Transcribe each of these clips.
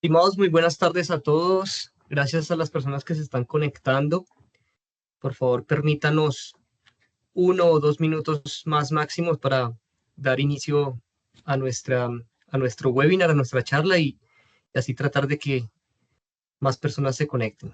Estimados, muy buenas tardes a todos. Gracias a las personas que se están conectando. Por favor, permítanos 1 o 2 minutos más máximos para dar inicio a nuestro webinar, a nuestra charla y así tratar de que más personas se conecten.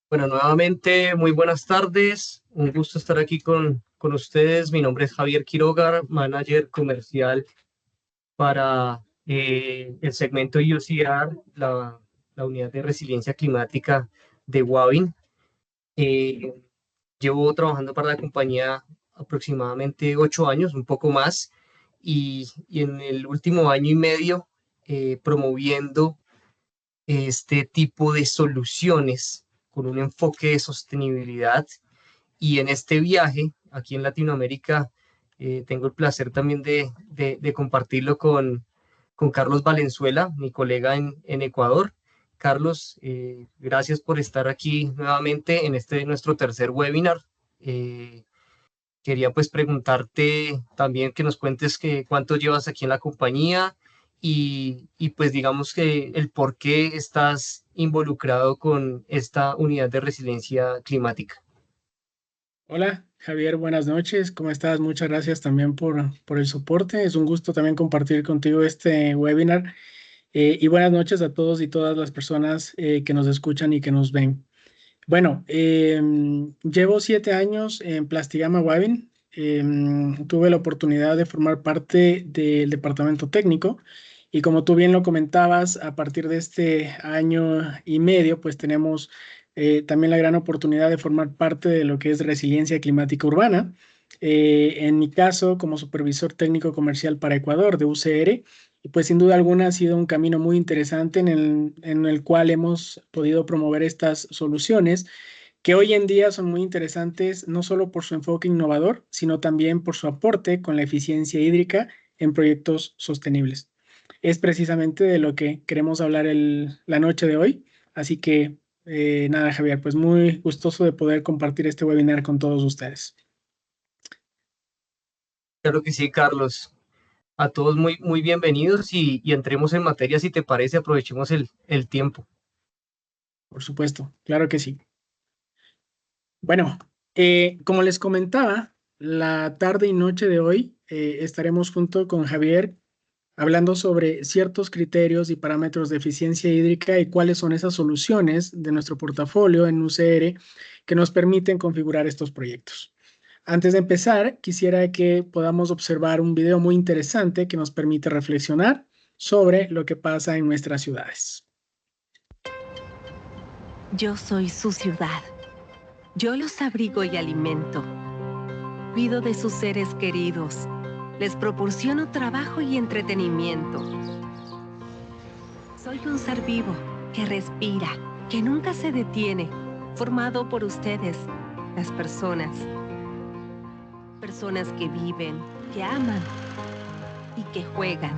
Bueno, nuevamente, muy buenas tardes. Un gusto estar aquí con ustedes. Mi nombre es Javier Quiroga, manager comercial para el segmento UCR, la unidad de resiliencia climática de Wavin. Eh, Llevo trabajando para la compañía aproximadamente 8 años, un poco más, y en el último año y medio promoviendo este tipo de soluciones con un enfoque de sostenibilidad. Y en este viaje, aquí en Latinoamérica, tengo el placer también de compartirlo con Carlos Valenzuela, mi colega en Ecuador. Carlos, gracias por estar aquí nuevamente en este nuestro tercer webinar. Eh, Quería pues preguntarte también que nos cuentes cuánto llevas aquí en la compañía y pues digamos que el por qué estás involucrado con esta unidad de resiliencia climática. Hola, Javier, buenas noches. ¿Cómo estás? Muchas gracias también por el soporte. Es un gusto también compartir contigo este webinar. Y buenas noches a todos y todas las personas que nos escuchan y que nos ven. Bueno, llevo 7 años en Plastigama Wavin. Tuve la oportunidad de formar parte del departamento técnico y como tú bien lo comentabas, a partir de este año y medio, pues tenemos también la gran oportunidad de formar parte de lo que es resiliencia climática urbana. En mi caso, como supervisor técnico comercial para Ecuador de UCR, y pues sin duda alguna ha sido un camino muy interesante en el cual hemos podido promover estas soluciones que hoy en día son muy interesantes no solo por su enfoque innovador, sino también por su aporte con la eficiencia hídrica en proyectos sostenibles. Es precisamente de lo que queremos hablar la noche de hoy. Así que nada, Javier, pues muy gustoso de poder compartir este webinar con todos ustedes. Claro que sí, Carlos. A todos muy, muy bienvenidos y entremos en materia, si te parece, aprovechemos el tiempo. Por supuesto, claro que sí. Bueno, como les comentaba, la tarde y noche de hoy estaremos junto con Javier hablando sobre ciertos criterios y parámetros de eficiencia hídrica y cuáles son esas soluciones de nuestro portafolio en UCR que nos permiten configurar estos proyectos. Antes de empezar, quisiera que podamos observar un video muy interesante que nos permite reflexionar sobre lo que pasa en nuestras ciudades. Yo soy su ciudad. Yo los abrigo y alimento. Cuido de sus seres queridos. Les proporciono trabajo y entretenimiento. Soy un ser vivo que respira, que nunca se detiene, formado por ustedes, las personas. Personas que viven, que aman y que juegan.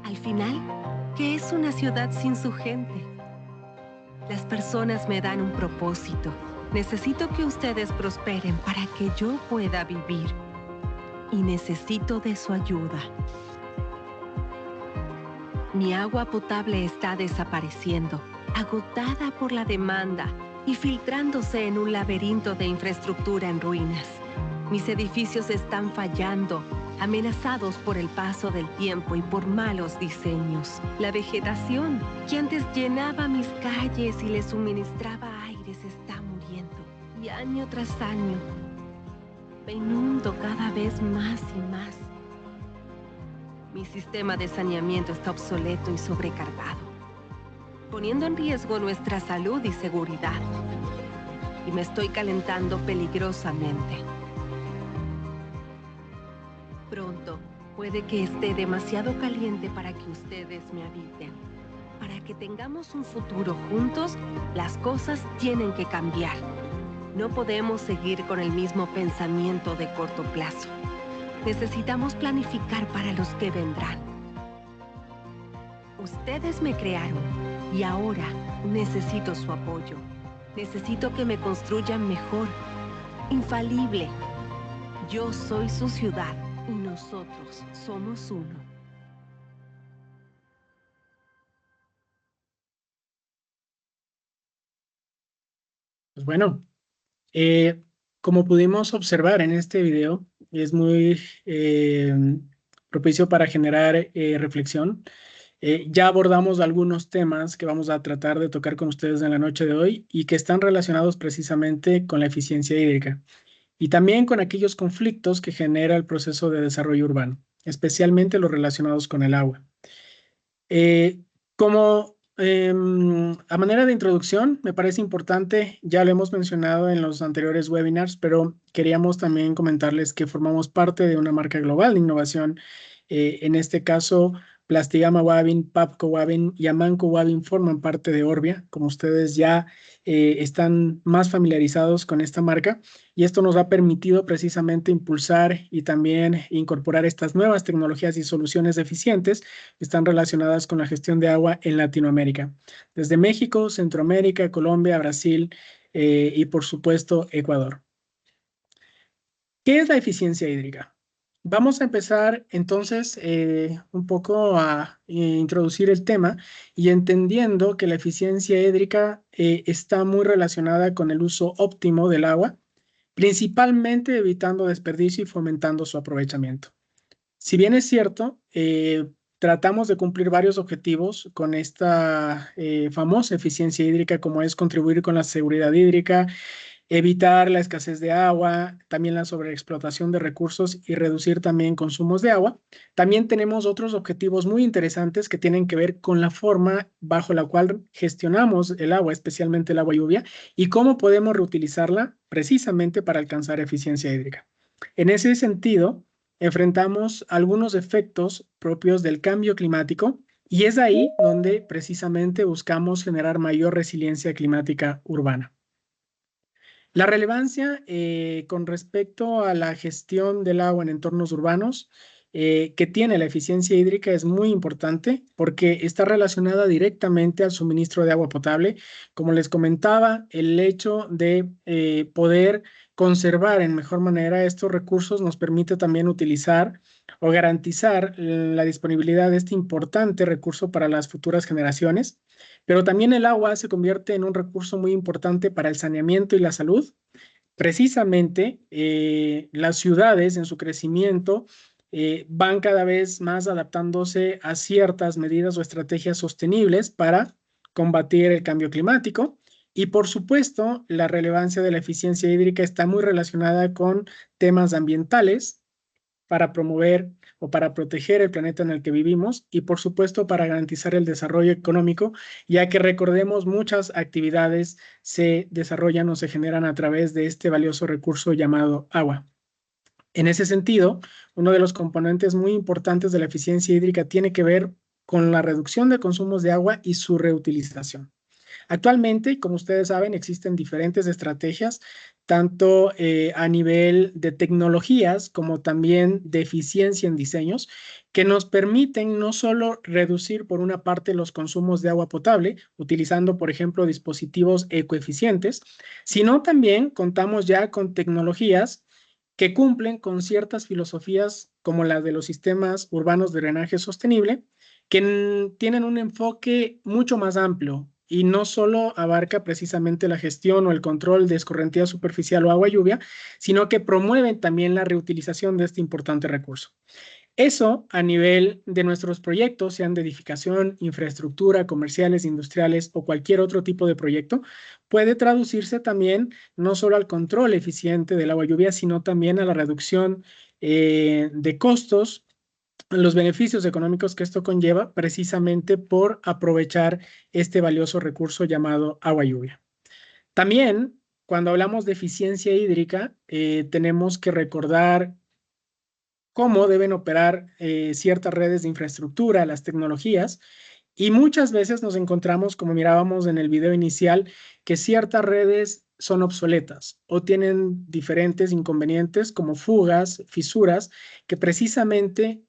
Al final, ¿qué es una ciudad sin su gente? Las personas me dan un propósito. Necesito que ustedes prosperen para que yo pueda vivir. Y necesito de su ayuda. Mi agua potable está desapareciendo, agotada por la demanda y filtrándose en un laberinto de infraestructura en ruinas. Mis edificios están fallando, amenazados por el paso del tiempo y por malos diseños. La vegetación, que antes llenaba mis calles y les suministraba aire, se está muriendo. Y año tras año, me inundo cada vez más y más. Mi sistema de saneamiento está obsoleto y sobrecargado, poniendo en riesgo nuestra salud y seguridad. Y me estoy calentando peligrosamente. Pronto, puede que esté demasiado caliente para que ustedes me habiten. Para que tengamos un futuro juntos, las cosas tienen que cambiar. No podemos seguir con el mismo pensamiento de corto plazo. Necesitamos planificar para los que vendrán. Ustedes me crearon y ahora necesito su apoyo. Necesito que me construyan mejor, infalible. Yo soy su ciudad y nosotros somos uno. Pues bueno, como pudimos observar en este video, es muy propicio para generar reflexión. Ya abordamos algunos temas que vamos a tratar de tocar con ustedes en la noche de hoy y que están relacionados precisamente con la eficiencia hídrica y también con aquellos conflictos que genera el proceso de desarrollo urbano, especialmente los relacionados con el agua. A manera de introducción, me parece importante, ya lo hemos mencionado en los anteriores webinars, pero queríamos también comentarles que formamos parte de una marca global de innovación. En este caso, Plastigama Wavin, Papco Wavin y Amanco Wavin forman parte de Orbia, como ustedes ya están más familiarizados con esta marca, y esto nos ha permitido precisamente impulsar y también incorporar estas nuevas tecnologías y soluciones eficientes que están relacionadas con la gestión de agua en Latinoamérica, desde México, Centroamérica, Colombia, Brasil y por supuesto Ecuador. ¿Qué es la eficiencia hídrica? Vamos a empezar entonces un poco a introducir el tema y entendiendo que la eficiencia hídrica está muy relacionada con el uso óptimo del agua, principalmente evitando desperdicio y fomentando su aprovechamiento. Si bien es cierto, tratamos de cumplir varios objetivos con esta famosa eficiencia hídrica, como es contribuir con la seguridad hídrica, evitar la escasez de agua, también la sobreexplotación de recursos y reducir también consumos de agua. También tenemos otros objetivos muy interesantes que tienen que ver con la forma bajo la cual gestionamos el agua, especialmente el agua lluvia, y cómo podemos reutilizarla precisamente para alcanzar eficiencia hídrica. En ese sentido, enfrentamos algunos efectos propios del cambio climático y es ahí donde precisamente buscamos generar mayor resiliencia climática urbana. La relevancia con respecto a la gestión del agua en entornos urbanos que tiene la eficiencia hídrica es muy importante porque está relacionada directamente al suministro de agua potable. Como les comentaba, el hecho de poder conservar en mejor manera estos recursos nos permite también utilizar o garantizar la disponibilidad de este importante recurso para las futuras generaciones. Pero también el agua se convierte en un recurso muy importante para el saneamiento y la salud. Precisamente, las ciudades en su crecimiento van cada vez más adaptándose a ciertas medidas o estrategias sostenibles para combatir el cambio climático. Y por supuesto, la relevancia de la eficiencia hídrica está muy relacionada con temas ambientales para promover o para proteger el planeta en el que vivimos y por supuesto para garantizar el desarrollo económico, ya que recordemos muchas actividades se desarrollan o se generan a través de este valioso recurso llamado agua. En ese sentido, uno de los componentes muy importantes de la eficiencia hídrica tiene que ver con la reducción de consumos de agua y su reutilización. Actualmente, como ustedes saben, existen diferentes estrategias, tanto a nivel de tecnologías como también de eficiencia en diseños, que nos permiten no solo reducir por una parte los consumos de agua potable, utilizando, por ejemplo, dispositivos ecoeficientes, sino también contamos ya con tecnologías que cumplen con ciertas filosofías como la de los sistemas urbanos de drenaje sostenible, que tienen un enfoque mucho más amplio y no solo abarca precisamente la gestión o el control de escorrentía superficial o agua lluvia, sino que promueven también la reutilización de este importante recurso. Eso a nivel de nuestros proyectos, sean de edificación, infraestructura, comerciales, industriales o cualquier otro tipo de proyecto, puede traducirse también no solo al control eficiente del agua lluvia, sino también a la reducción de costos, los beneficios económicos que esto conlleva precisamente por aprovechar este valioso recurso llamado agua lluvia. También, cuando hablamos de eficiencia hídrica, tenemos que recordar cómo deben operar ciertas redes de infraestructura, las tecnologías, y muchas veces nos encontramos, como mirábamos en el video inicial, que ciertas redes son obsoletas o tienen diferentes inconvenientes como fugas, fisuras, que precisamente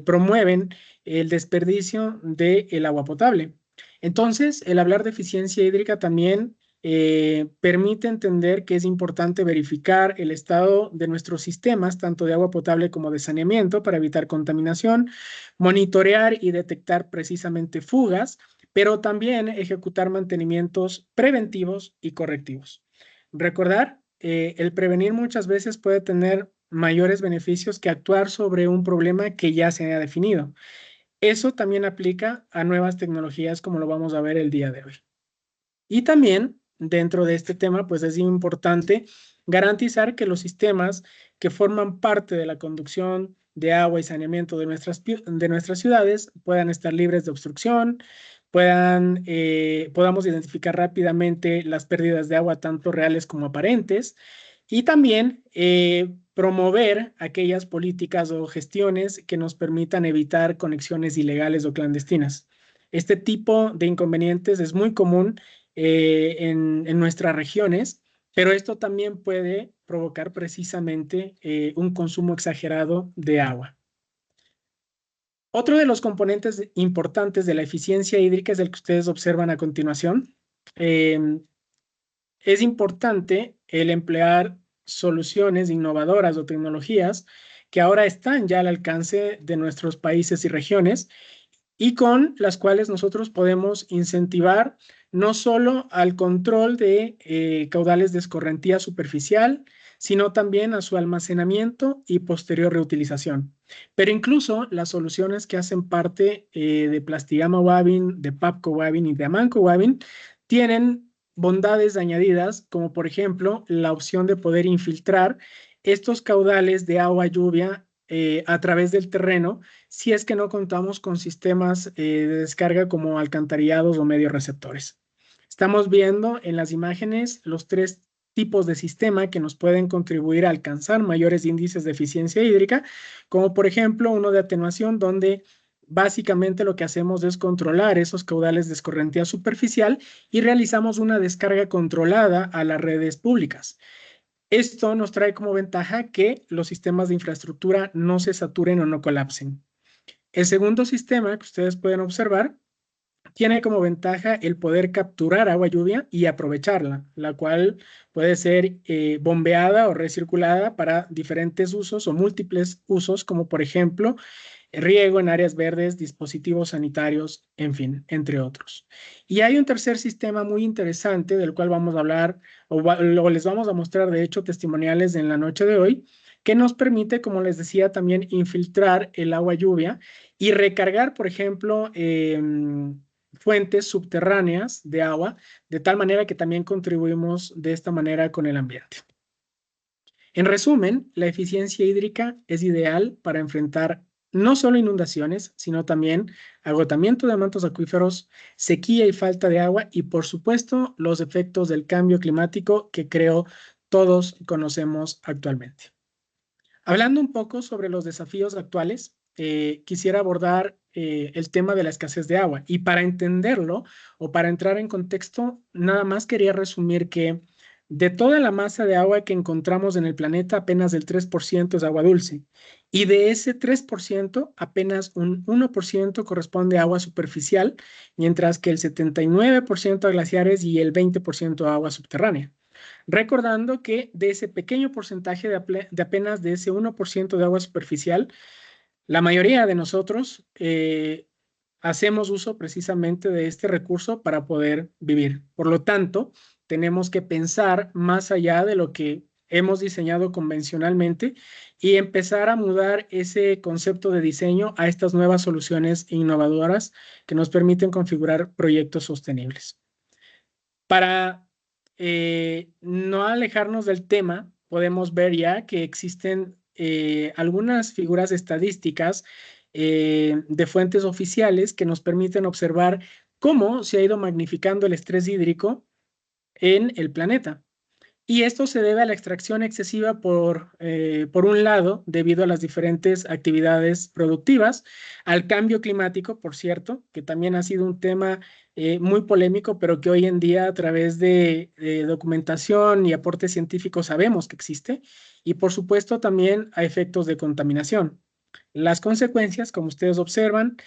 promueven el desperdicio del agua potable. Entonces, el hablar de eficiencia hídrica también permite entender que es importante verificar el estado de nuestros sistemas, tanto de agua potable como de saneamiento, para evitar contaminación, monitorear y detectar precisamente fugas, pero también ejecutar mantenimientos preventivos y correctivos. Recordar, el prevenir muchas veces puede tener mayores beneficios que actuar sobre un problema que ya se haya definido. Eso también aplica a nuevas tecnologías como lo vamos a ver el día de hoy. Y también dentro de este tema, pues es importante garantizar que los sistemas que forman parte de la conducción de agua y saneamiento de nuestras ciudades puedan estar libres de obstrucción, podamos identificar rápidamente las pérdidas de agua, tanto reales como aparentes, y también promover aquellas políticas o gestiones que nos permitan evitar conexiones ilegales o clandestinas. Este tipo de inconvenientes es muy común en nuestras regiones, pero esto también puede provocar precisamente un consumo exagerado de agua. Otro de los componentes importantes de la eficiencia hídrica es el que ustedes observan a continuación. Es importante el emplear soluciones innovadoras o tecnologías que ahora están ya al alcance de nuestros países y regiones, y con las cuales nosotros podemos incentivar no solo al control de caudales de escorrentía superficial, sino también a su almacenamiento y posterior reutilización. Pero incluso las soluciones que hacen parte de Plastigama Wavin, de Papco Wavin y de Amanco Wavin tienen bondades añadidas, como por ejemplo la opción de poder infiltrar estos caudales de agua lluvia a través del terreno, si es que no contamos con sistemas de descarga como alcantarillados o medios receptores. Estamos viendo en las imágenes los tres tipos de sistema que nos pueden contribuir a alcanzar mayores índices de eficiencia hídrica, como por ejemplo uno de atenuación, donde básicamente lo que hacemos es controlar esos caudales de escorrentía superficial y realizamos una descarga controlada a las redes públicas. Esto nos trae como ventaja que los sistemas de infraestructura no se saturen o no colapsen. El segundo sistema que ustedes pueden observar tiene como ventaja el poder capturar agua lluvia y aprovecharla, la cual puede ser bombeada o recirculada para diferentes usos o múltiples usos, como por ejemplo riego en áreas verdes, dispositivos sanitarios, en fin, entre otros. Y hay un tercer sistema muy interesante del cual vamos a hablar o les vamos a mostrar, de hecho, testimoniales en la noche de hoy, que nos permite, como les decía, también infiltrar el agua lluvia y recargar, por ejemplo, fuentes subterráneas de agua, de tal manera que también contribuimos de esta manera con el ambiente. En resumen, la eficiencia hídrica es ideal para enfrentar no solo inundaciones, sino también agotamiento de mantos acuíferos, sequía y falta de agua y, por supuesto, los efectos del cambio climático que creo todos conocemos actualmente. Hablando un poco sobre los desafíos actuales, quisiera abordar el tema de la escasez de agua. Y para entenderlo o para entrar en contexto, nada más quería resumir que de toda la masa de agua que encontramos en el planeta, apenas el 3% es agua dulce. Y de ese 3%, apenas un 1% corresponde a agua superficial, mientras que el 79% a glaciares y el 20% a agua subterránea. Recordando que de ese pequeño porcentaje de apenas de ese 1% de agua superficial, la mayoría de nosotros hacemos uso precisamente de este recurso para poder vivir. Por lo tanto, tenemos que pensar más allá de lo que hemos diseñado convencionalmente y empezar a mudar ese concepto de diseño a estas nuevas soluciones innovadoras que nos permiten configurar proyectos sostenibles. Para no alejarnos del tema, podemos ver ya que existen algunas figuras estadísticas de fuentes oficiales que nos permiten observar cómo se ha ido magnificando el estrés hídrico en el planeta. Y esto se debe a la extracción excesiva por un lado, debido a las diferentes actividades productivas, al cambio climático, por cierto, que también ha sido un tema muy polémico, pero que hoy en día a través de documentación y aportes científicos sabemos que existe, y por supuesto también a efectos de contaminación. Las consecuencias, como ustedes observan,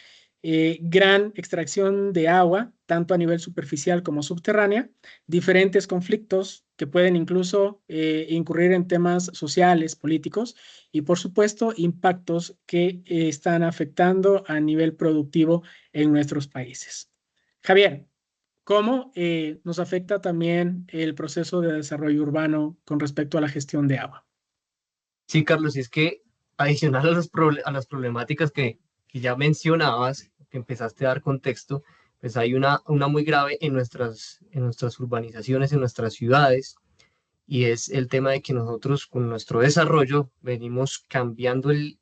gran extracción de agua, tanto a nivel superficial como subterránea, diferentes conflictos que pueden incluso incurrir en temas sociales, políticos y, por supuesto, impactos que están afectando a nivel productivo en nuestros países. Javier, ¿cómo nos afecta también el proceso de desarrollo urbano con respecto a la gestión de agua? Sí, Carlos, y es que adicional a las problemáticas que ya mencionabas, que empezaste a dar contexto, pues hay una muy grave en nuestras urbanizaciones, en nuestras ciudades, y es el tema de que nosotros con nuestro desarrollo venimos cambiando el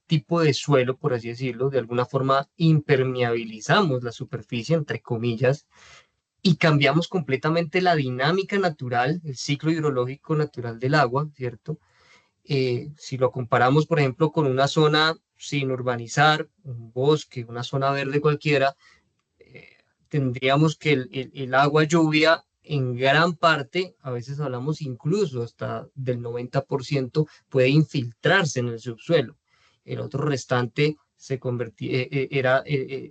tipo de suelo, por así decirlo, de alguna forma impermeabilizamos la superficie, entre comillas, y cambiamos completamente la dinámica natural, el ciclo hidrológico natural del agua, ¿cierto? Si lo comparamos, por ejemplo, con una zona sin urbanizar, un bosque, una zona verde cualquiera, eh, tendríamos que el agua lluvia en gran parte, a veces hablamos incluso hasta del 90%, puede infiltrarse en el subsuelo. El otro restante se convertía,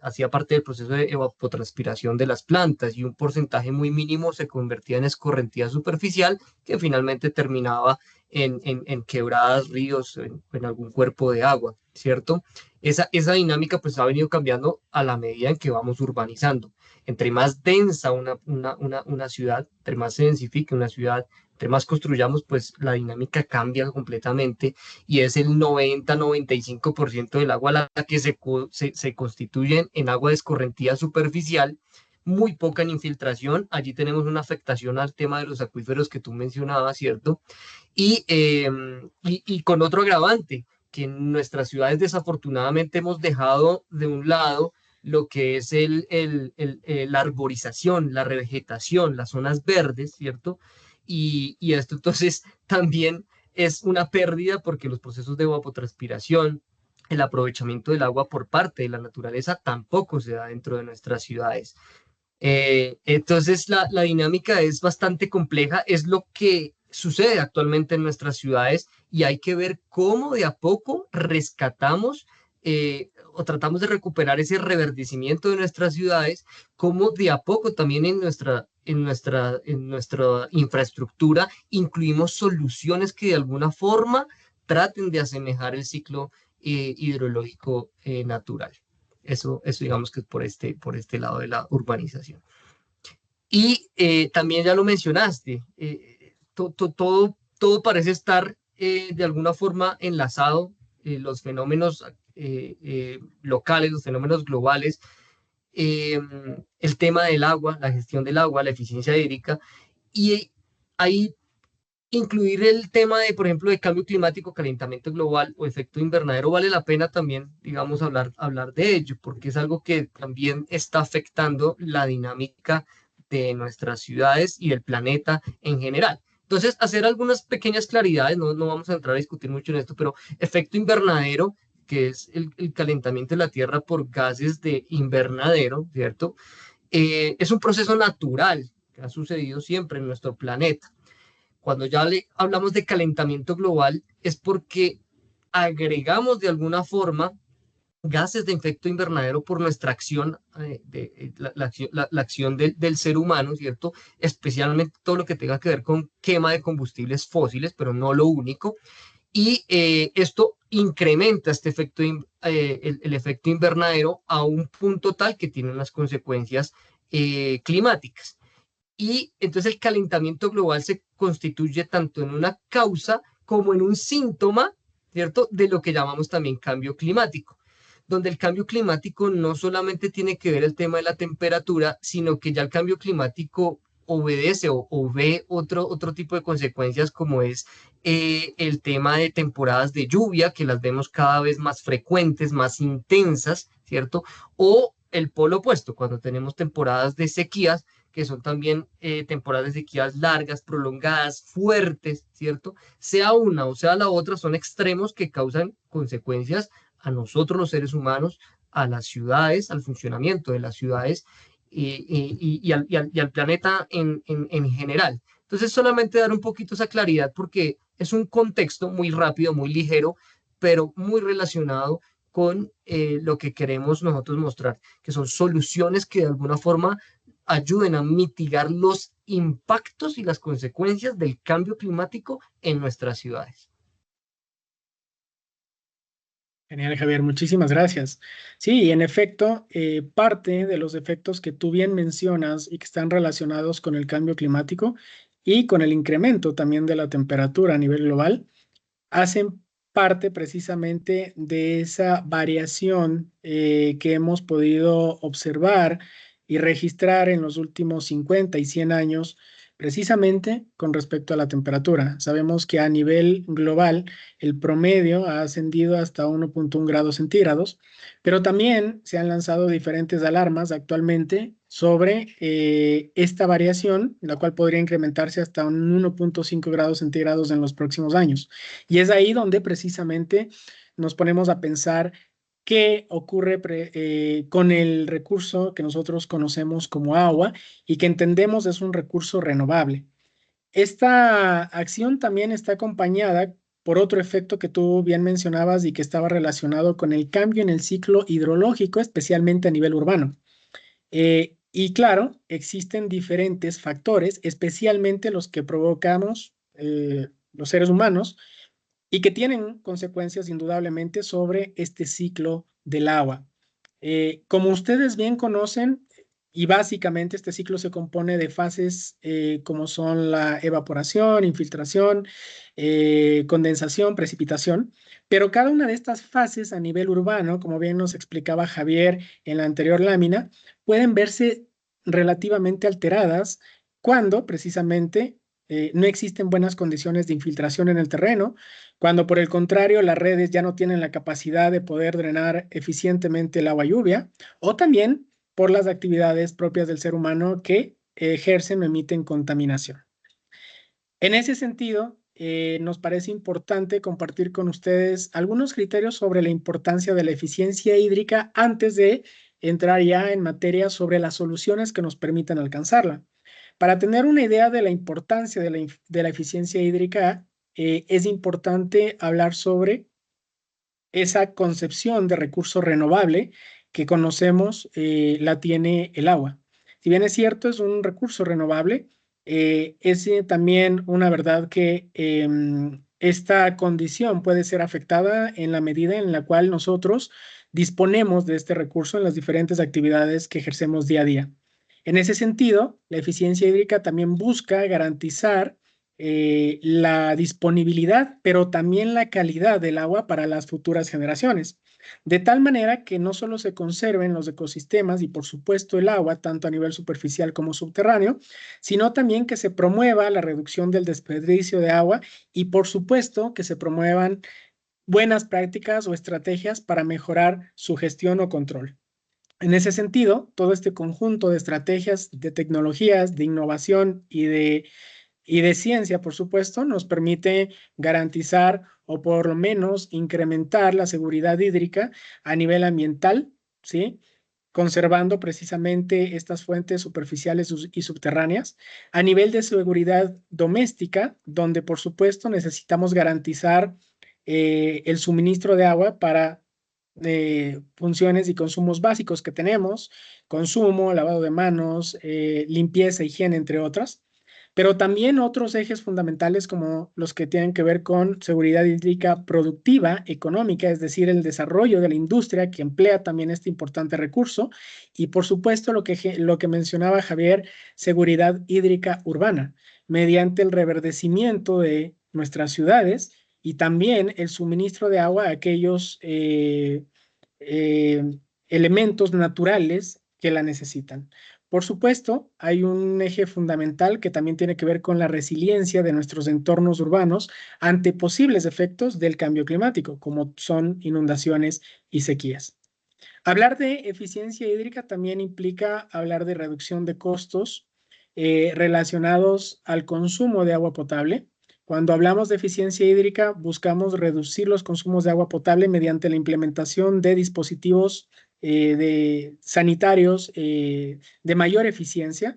hacía parte del proceso de evapotranspiración de las plantas y un porcentaje muy mínimo se convertía en escorrentía superficial que finalmente terminaba en quebradas, ríos, en algún cuerpo de agua, ¿cierto? Esa dinámica pues ha venido cambiando a la medida en que vamos urbanizando. Entre más densa una ciudad, entre más se densifique una ciudad, entre más construyamos, pues la dinámica cambia completamente y es el 90-95% del agua la que se constituye en agua de escorrentía superficial, muy poca en infiltración. Allí tenemos una afectación al tema de los acuíferos que tú mencionabas, ¿cierto? Y con otro agravante, que en nuestras ciudades desafortunadamente hemos dejado de un lado lo que es la arborización, la revegetación, las zonas verdes, ¿cierto? Y esto entonces también es una pérdida porque los procesos de evapotranspiración, el aprovechamiento del agua por parte de la naturaleza tampoco se da dentro de nuestras ciudades. Entonces la dinámica es bastante compleja, es lo que sucede actualmente en nuestras ciudades y hay que ver cómo de a poco rescatamos o tratamos de recuperar ese reverdecimiento de nuestras ciudades, cómo de a poco también en nuestra infraestructura incluimos soluciones que de alguna forma traten de asemejar el ciclo hidrológico natural. Eso digamos que es por este lado de la urbanización. Y también ya lo mencionaste, todo parece estar de alguna forma enlazado, los fenómenos locales, los fenómenos globales, el tema del agua, la gestión del agua, la eficiencia hídrica, y ahí incluir el tema de, por ejemplo, de cambio climático, calentamiento global o efecto invernadero, vale la pena también, digamos, hablar de ello, porque es algo que también está afectando la dinámica de nuestras ciudades y del planeta en general. Entonces, hacer algunas pequeñas claridades, no vamos a entrar a discutir mucho en esto, pero efecto invernadero que es el calentamiento de la Tierra por gases de invernadero, ¿cierto? Es un proceso natural que ha sucedido siempre en nuestro planeta. Cuando ya hablamos de calentamiento global, es porque agregamos de alguna forma gases de efecto invernadero por nuestra acción, la acción del ser humano, ¿cierto? Especialmente todo lo que tenga que ver con quema de combustibles fósiles, pero no lo único. Y esto incrementa este efecto, el efecto invernadero a un punto tal que tiene unas consecuencias climáticas. Y entonces el calentamiento global se constituye tanto en una causa como en un síntoma, ¿cierto? De lo que llamamos también cambio climático, donde el cambio climático no solamente tiene que ver el tema de la temperatura, sino que ya el cambio climático obedece o ve otro tipo de consecuencias como es el tema de temporadas de lluvia, que las vemos cada vez más frecuentes, más intensas, ¿cierto? O el polo opuesto, cuando tenemos temporadas de sequías, que son también temporadas de sequías largas, prolongadas, fuertes, ¿cierto? Sea una o sea la otra, son extremos que causan consecuencias a nosotros los seres humanos, a las ciudades, al funcionamiento de las ciudades y al planeta en general. Entonces, solamente dar un poquito esa claridad porque es un contexto muy rápido, muy ligero, pero muy relacionado con lo que queremos nosotros mostrar, que son soluciones que de alguna forma ayuden a mitigar los impactos y las consecuencias del cambio climático en nuestras ciudades. Genial, Javier, muchísimas gracias. Sí, y en efecto, parte de los efectos que tú bien mencionas y que están relacionados con el cambio climático y con el incremento también de la temperatura a nivel global, hacen parte precisamente de esa variación que hemos podido observar y registrar en los últimos 50 y 100 años, precisamente con respecto a la temperatura. Sabemos que a nivel global el promedio ha ascendido hasta 1.1 grados centígrados, pero también se han lanzado diferentes alarmas actualmente sobre esta variación, la cual podría incrementarse hasta un 1.5 grados centígrados en los próximos años. Y es ahí donde precisamente nos ponemos a pensar qué ocurre con el recurso que nosotros conocemos como agua y que entendemos es un recurso renovable. Esta acción también está acompañada por otro efecto que tú bien mencionabas y que estaba relacionado con el cambio en el ciclo hidrológico, especialmente a nivel urbano. Y claro, existen diferentes factores, especialmente los que provocamos los seres humanos, y que tienen consecuencias indudablemente sobre este ciclo del agua. Como ustedes bien conocen, y básicamente este ciclo se compone de fases como son la evaporación, infiltración, condensación, precipitación, pero cada una de estas fases a nivel urbano, como bien nos explicaba Javier en la anterior lámina, pueden verse relativamente alteradas cuando precisamente no existen buenas condiciones de infiltración en el terreno, cuando por el contrario las redes ya no tienen la capacidad de poder drenar eficientemente el agua lluvia, o también por las actividades propias del ser humano que ejercen o emiten contaminación. En ese sentido, nos parece importante compartir con ustedes algunos criterios sobre la importancia de la eficiencia hídrica antes de entrar ya en materia sobre las soluciones que nos permitan alcanzarla. Para tener una idea de la importancia de la eficiencia hídrica, es importante hablar sobre esa concepción de recurso renovable que conocemos la tiene el agua. Si bien es cierto, es un recurso renovable, es también una verdad que esta condición puede ser afectada en la medida en la cual nosotros disponemos de este recurso en las diferentes actividades que ejercemos día a día. En ese sentido, la eficiencia hídrica también busca garantizar la disponibilidad, pero también la calidad del agua para las futuras generaciones, de tal manera que no solo se conserven los ecosistemas y por supuesto el agua, tanto a nivel superficial como subterráneo, sino también que se promueva la reducción del desperdicio de agua y por supuesto que se promuevan buenas prácticas o estrategias para mejorar su gestión o control. En ese sentido, todo este conjunto de estrategias, de tecnologías, de innovación y de y de ciencia, por supuesto, nos permite garantizar o por lo menos incrementar la seguridad hídrica a nivel ambiental, ¿sí? Conservando precisamente estas fuentes superficiales y subterráneas. A nivel de seguridad doméstica, donde por supuesto necesitamos garantizar el suministro de agua para funciones y consumos básicos que tenemos, consumo, lavado de manos, limpieza, higiene, entre otras. Pero también otros ejes fundamentales como los que tienen que ver con seguridad hídrica productiva, económica, es decir, el desarrollo de la industria que emplea también este importante recurso. Y por supuesto lo que mencionaba Javier, seguridad hídrica urbana, mediante el reverdecimiento de nuestras ciudades y también el suministro de agua a aquellos eh, elementos naturales que la necesitan. Por supuesto, hay un eje fundamental que también tiene que ver con la resiliencia de nuestros entornos urbanos ante posibles efectos del cambio climático, como son inundaciones y sequías. Hablar de eficiencia hídrica también implica hablar de reducción de costos relacionados al consumo de agua potable. Cuando hablamos de eficiencia hídrica, buscamos reducir los consumos de agua potable mediante la implementación de dispositivos sanitarios de mayor eficiencia.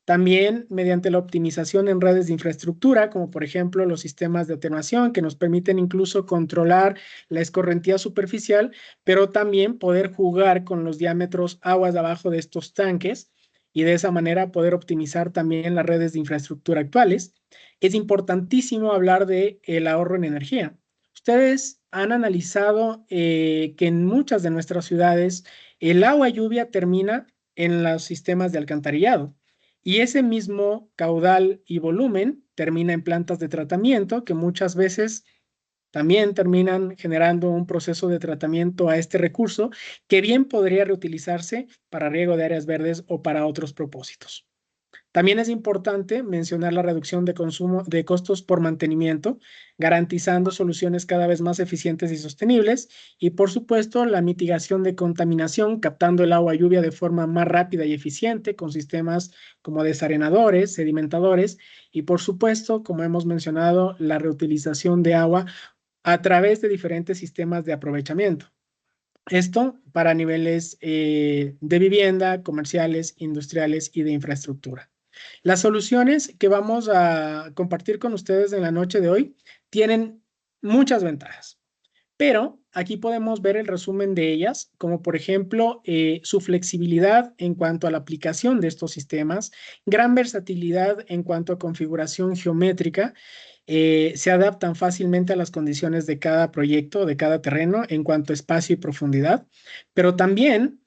También mediante la optimización en redes de infraestructura, como por ejemplo los sistemas de atenuación que nos permiten incluso controlar la escorrentía superficial, pero también poder jugar con los diámetros aguas abajo de estos tanques y de esa manera poder optimizar también las redes de infraestructura actuales. Es importantísimo hablar de el ahorro en energía. Ustedes han analizado que en muchas de nuestras ciudades el agua lluvia termina en los sistemas de alcantarillado. Y ese mismo caudal y volumen termina en plantas de tratamiento que muchas veces también terminan generando un proceso de tratamiento a este recurso que bien podría reutilizarse para riego de áreas verdes o para otros propósitos. También es importante mencionar la reducción de consumo de costos por mantenimiento, garantizando soluciones cada vez más eficientes y sostenibles, y por supuesto la mitigación de contaminación, captando el agua lluvia de forma más rápida y eficiente con sistemas como desarenadores, sedimentadores, y por supuesto, como hemos mencionado, la reutilización de agua a través de diferentes sistemas de aprovechamiento. Esto para niveles de vivienda, comerciales, industriales y de infraestructura. Las soluciones que vamos a compartir con ustedes en la noche de hoy tienen muchas ventajas, pero aquí podemos ver el resumen de ellas, como por ejemplo su flexibilidad en cuanto a la aplicación de estos sistemas, gran versatilidad en cuanto a configuración geométrica, se adaptan fácilmente a las condiciones de cada proyecto, de cada terreno en cuanto a espacio y profundidad, pero también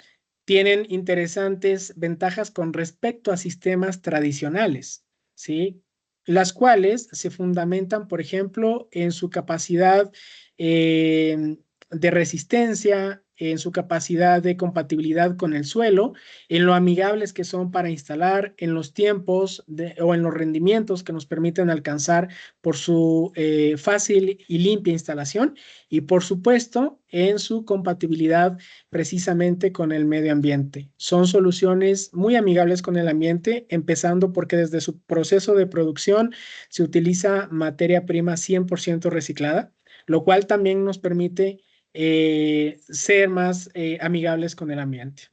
tienen interesantes ventajas con respecto a sistemas tradicionales, ¿sí? Las cuales se fundamentan, por ejemplo, en su capacidad de resistencia, en su capacidad de compatibilidad con el suelo, en lo amigables que son para instalar, en los tiempos o en los rendimientos que nos permiten alcanzar por su fácil y limpia instalación y, por supuesto, en su compatibilidad precisamente con el medio ambiente. Son soluciones muy amigables con el ambiente, empezando porque desde su proceso de producción se utiliza materia prima 100% reciclada, lo cual también nos permite ser más amigables con el ambiente.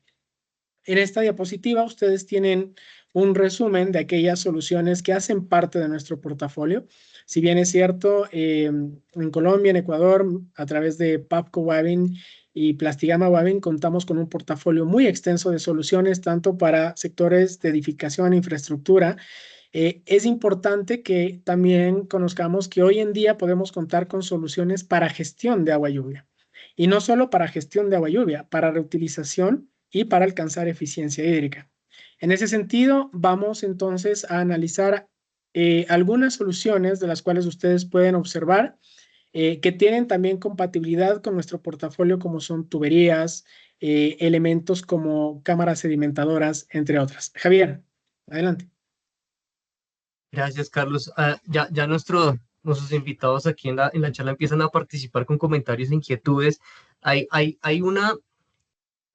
En esta diapositiva ustedes tienen un resumen de aquellas soluciones que hacen parte de nuestro portafolio. Si bien es cierto, en Colombia, en Ecuador, a través de Pabco Wavin y Plastigama Wavin, contamos con un portafolio muy extenso de soluciones, tanto para sectores de edificación e infraestructura. Es importante que también conozcamos que hoy en día podemos contar con soluciones para gestión de agua lluvia. Y no solo para gestión de agua lluvia, para reutilización y para alcanzar eficiencia hídrica. En ese sentido, vamos entonces a analizar algunas soluciones de las cuales ustedes pueden observar que tienen también compatibilidad con nuestro portafolio, como son tuberías, elementos como cámaras sedimentadoras, entre otras. Javier, adelante. Gracias, Carlos. Ya nuestros invitados aquí en la charla empiezan a participar con comentarios e inquietudes. Hay una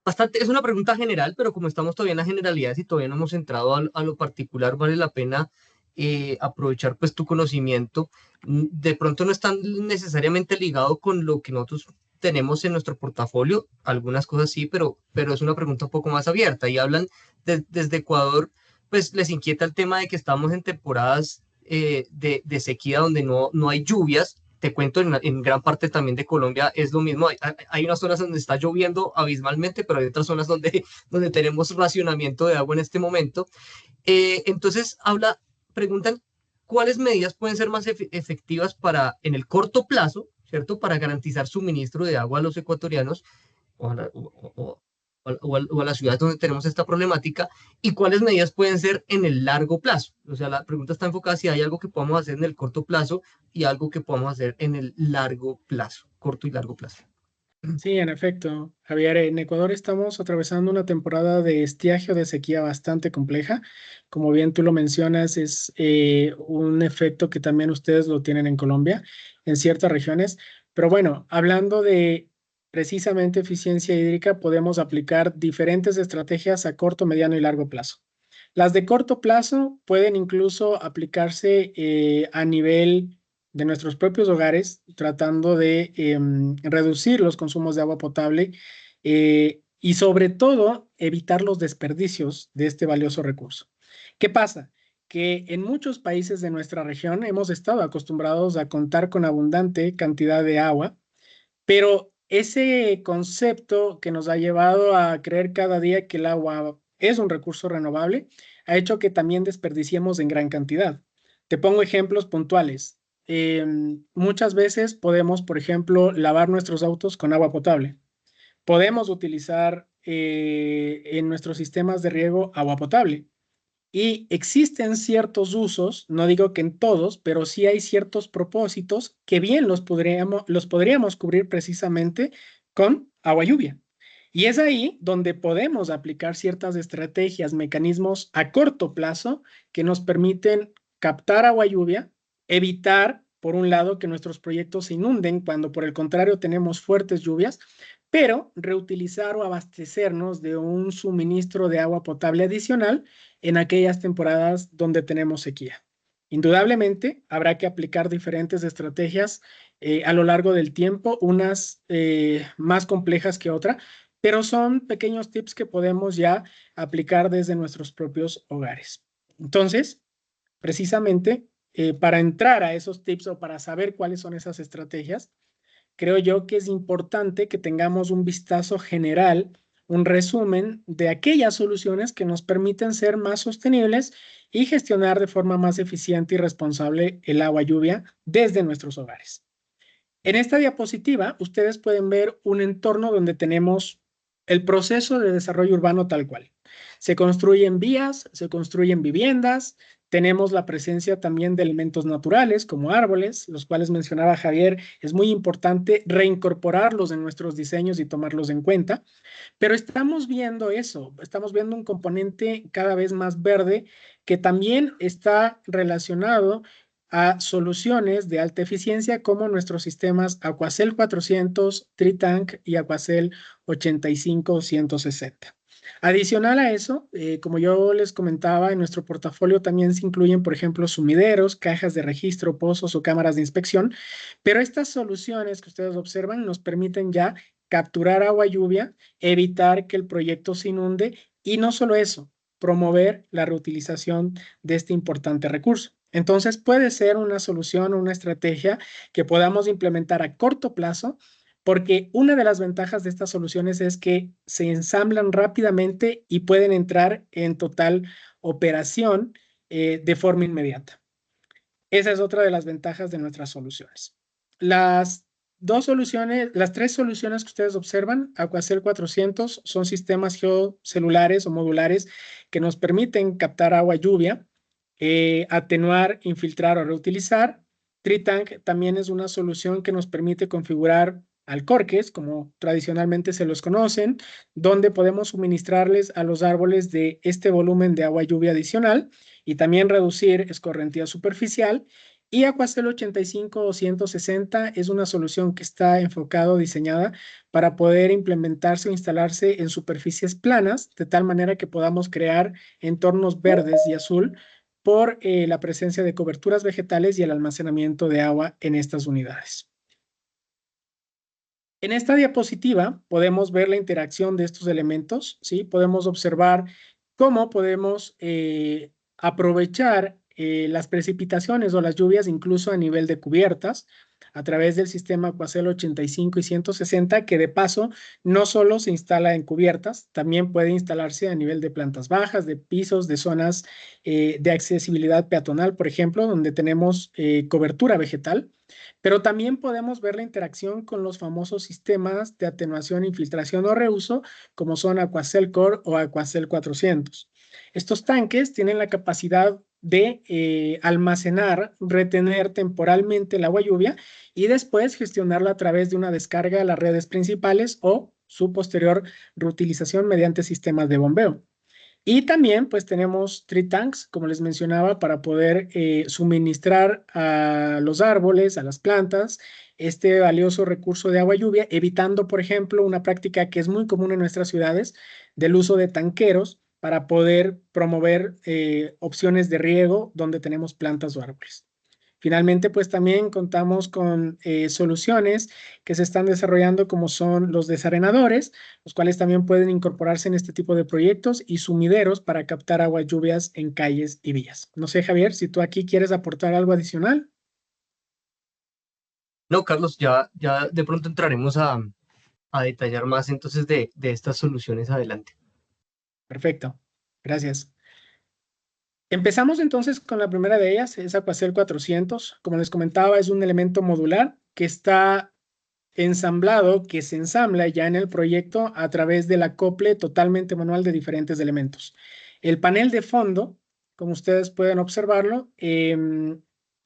bastante, es una pregunta general, pero como estamos todavía en las generalidades y todavía no hemos entrado a lo particular, vale la pena aprovechar pues tu conocimiento. De pronto no están necesariamente ligado con lo que nosotros tenemos en nuestro portafolio, algunas cosas sí, pero es una pregunta un poco más abierta y hablan desde Ecuador, pues les inquieta el tema de que estamos en temporadas de sequía donde no hay lluvias. Te cuento, en gran parte también de Colombia es lo mismo. Hay unas zonas donde está lloviendo abismalmente, pero hay otras zonas donde tenemos racionamiento de agua en este momento. Entonces, preguntan cuáles medidas pueden ser más efectivas para, en el corto plazo, ¿cierto? Para garantizar suministro de agua a los ecuatorianos o a, o a las ciudades donde tenemos esta problemática, y cuáles medidas pueden ser en el largo plazo. O sea, la pregunta está enfocada si hay algo que podamos hacer en el corto plazo y algo que podamos hacer en el largo plazo, corto y largo plazo. Sí, en efecto, Javier, en Ecuador estamos atravesando una temporada de estiaje o de sequía bastante compleja. Como bien tú lo mencionas, es un efecto que también ustedes lo tienen en Colombia, en ciertas regiones. Pero bueno, hablando de precisamente eficiencia hídrica, podemos aplicar diferentes estrategias a corto, mediano y largo plazo. Las de corto plazo pueden incluso aplicarse a nivel de nuestros propios hogares, tratando de reducir los consumos de agua potable y sobre todo evitar los desperdicios de este valioso recurso. ¿Qué pasa? Que en muchos países de nuestra región hemos estado acostumbrados a contar con abundante cantidad de agua, pero ese concepto que nos ha llevado a creer cada día que el agua es un recurso renovable ha hecho que también desperdiciemos en gran cantidad. Te pongo ejemplos puntuales. Muchas veces podemos, por ejemplo, lavar nuestros autos con agua potable. Podemos utilizar en nuestros sistemas de riego agua potable. Y existen ciertos usos, no digo que en todos, pero sí hay ciertos propósitos que bien los podríamos cubrir precisamente con agua lluvia. Y es ahí donde podemos aplicar ciertas estrategias, mecanismos a corto plazo que nos permiten captar agua lluvia, evitar, por un lado, que nuestros proyectos se inunden cuando por el contrario tenemos fuertes lluvias, pero reutilizar o abastecernos de un suministro de agua potable adicional en aquellas temporadas donde tenemos sequía. Indudablemente, habrá que aplicar diferentes estrategias a lo largo del tiempo, unas más complejas que otras, pero son pequeños tips que podemos ya aplicar desde nuestros propios hogares. Entonces, precisamente, para entrar a esos tips o para saber cuáles son esas estrategias, creo yo que es importante que tengamos un vistazo general, un resumen de aquellas soluciones que nos permiten ser más sostenibles y gestionar de forma más eficiente y responsable el agua lluvia desde nuestros hogares. En esta diapositiva, ustedes pueden ver un entorno donde tenemos el proceso de desarrollo urbano tal cual. Se construyen vías, se construyen viviendas, tenemos la presencia también de elementos naturales como árboles, los cuales mencionaba Javier, es muy importante reincorporarlos en nuestros diseños y tomarlos en cuenta, pero estamos viendo eso, estamos viendo un componente cada vez más verde que también está relacionado a soluciones de alta eficiencia como nuestros sistemas Aquacel 400, Tritank y Aquacel 85 160. Adicional a eso, como yo les comentaba, en nuestro portafolio también se incluyen, por ejemplo, sumideros, cajas de registro, pozos o cámaras de inspección, pero estas soluciones que ustedes observan nos permiten ya capturar agua lluvia, evitar que el proyecto se inunde y no solo eso, promover la reutilización de este importante recurso. Entonces puede ser una solución o una estrategia que podamos implementar a corto plazo, porque una de las ventajas de estas soluciones es que se ensamblan rápidamente y pueden entrar en total operación de forma inmediata. Esa es otra de las ventajas de nuestras soluciones. Las tres soluciones que ustedes observan, Aquacel 400, son sistemas geocelulares o modulares que nos permiten captar agua lluvia, atenuar, infiltrar o reutilizar. Tritank también es una solución que nos permite configurar alcorques, como tradicionalmente se los conocen, donde podemos suministrarles a los árboles de este volumen de agua lluvia adicional y también reducir escorrentía superficial. Y Aquacel 85 o 160 es una solución que está enfocada, diseñada para poder implementarse o instalarse en superficies planas, de tal manera que podamos crear entornos verdes y azul por la presencia de coberturas vegetales y el almacenamiento de agua en estas unidades. En esta diapositiva podemos ver la interacción de estos elementos, ¿sí? Podemos observar cómo podemos aprovechar las precipitaciones o las lluvias incluso a nivel de cubiertas a través del sistema Aquacel 85 y 160, que de paso no solo se instala en cubiertas, también puede instalarse a nivel de plantas bajas, de pisos, de zonas de accesibilidad peatonal, por ejemplo, donde tenemos cobertura vegetal. Pero también podemos ver la interacción con los famosos sistemas de atenuación, infiltración o reuso, como son Aquacel Core o Aquacel 400. Estos tanques tienen la capacidad de almacenar, retener temporalmente el agua lluvia y después gestionarla a través de una descarga a las redes principales o su posterior reutilización mediante sistemas de bombeo. Y también pues tenemos tree tanks, como les mencionaba, para poder suministrar a los árboles, a las plantas, este valioso recurso de agua lluvia, evitando, por ejemplo, una práctica que es muy común en nuestras ciudades, del uso de tanqueros para poder promover opciones de riego donde tenemos plantas o árboles. Finalmente, pues también contamos con soluciones que se están desarrollando como son los desarenadores, los cuales también pueden incorporarse en este tipo de proyectos y sumideros para captar aguas lluvias en calles y vías. No sé, Javier, si tú aquí quieres aportar algo adicional. No, Carlos, ya de pronto entraremos a detallar más entonces de estas soluciones adelante. Perfecto, gracias. Empezamos entonces con la primera de ellas, es Aquacel 400. Como les comentaba, es un elemento modular que está ensamblado, que se ensambla ya en el proyecto a través del acople totalmente manual de diferentes elementos. El panel de fondo, como ustedes pueden observarlo,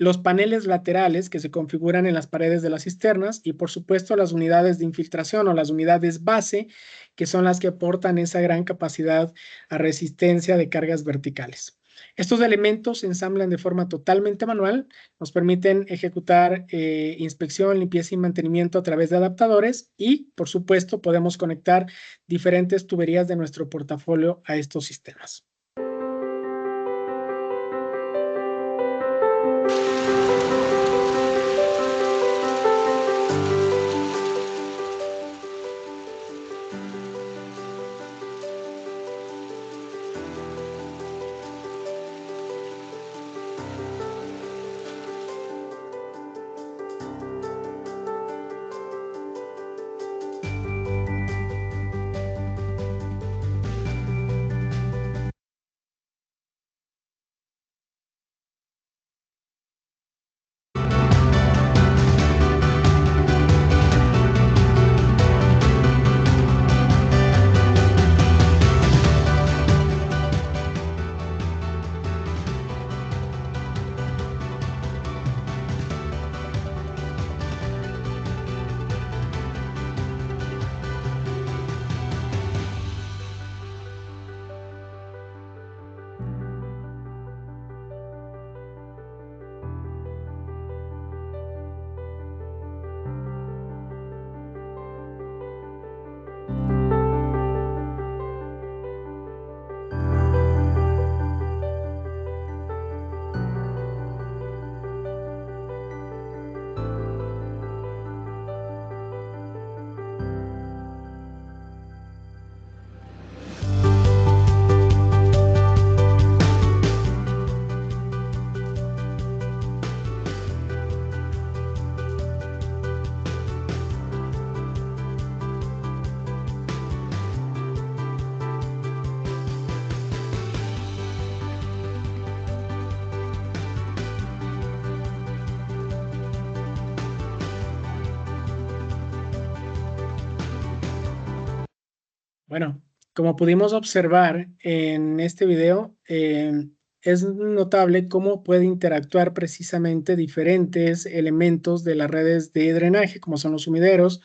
los paneles laterales que se configuran en las paredes de las cisternas y por supuesto las unidades de infiltración o las unidades base, que son las que aportan esa gran capacidad a resistencia de cargas verticales. Estos elementos se ensamblan de forma totalmente manual, nos permiten ejecutar inspección, limpieza y mantenimiento a través de adaptadores y, por supuesto, podemos conectar diferentes tuberías de nuestro portafolio a estos sistemas. Bueno, como pudimos observar en este video, es notable cómo puede interactuar precisamente diferentes elementos de las redes de drenaje, como son los sumideros,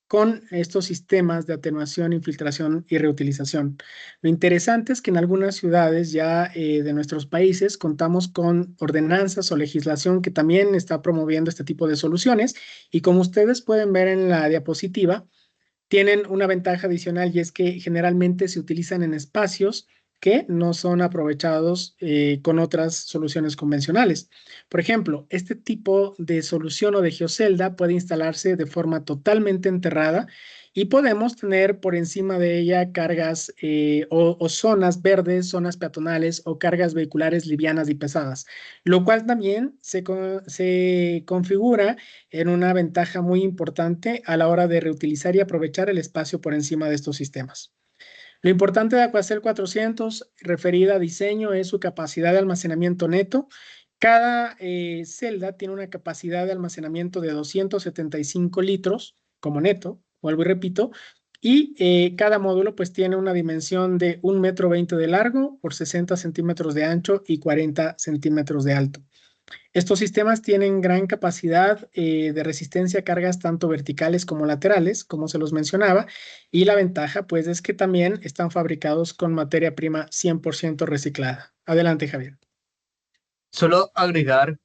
con estos sistemas de atenuación, infiltración y reutilización. Lo interesante es que en algunas ciudades ya de nuestros países contamos con ordenanzas o legislación que también está promoviendo este tipo de soluciones y como ustedes pueden ver en la diapositiva, tienen una ventaja adicional y es que generalmente se utilizan en espacios que no son aprovechados con otras soluciones convencionales. Por ejemplo, este tipo de solución o de geocelda puede instalarse de forma totalmente enterrada y podemos tener por encima de ella cargas o zonas verdes, zonas peatonales o cargas vehiculares livianas y pesadas, lo cual también se configura en una ventaja muy importante a la hora de reutilizar y aprovechar el espacio por encima de estos sistemas. Lo importante de Aquacel 400, referida a diseño, es su capacidad de almacenamiento neto. Cada celda tiene una capacidad de almacenamiento de 275 litros como neto, vuelvo y repito, y cada módulo pues tiene una dimensión de 1,20 m de largo por 60 centímetros de ancho y 40 centímetros de alto. Estos sistemas tienen gran capacidad de resistencia a cargas tanto verticales como laterales, como se los mencionaba, y la ventaja pues es que también están fabricados con materia prima 100% reciclada. Adelante, Javier. Solo agregar,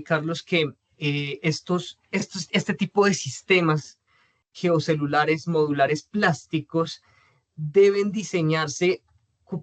Carlos, que este tipo de sistemas geocelulares, modulares, plásticos, deben diseñarse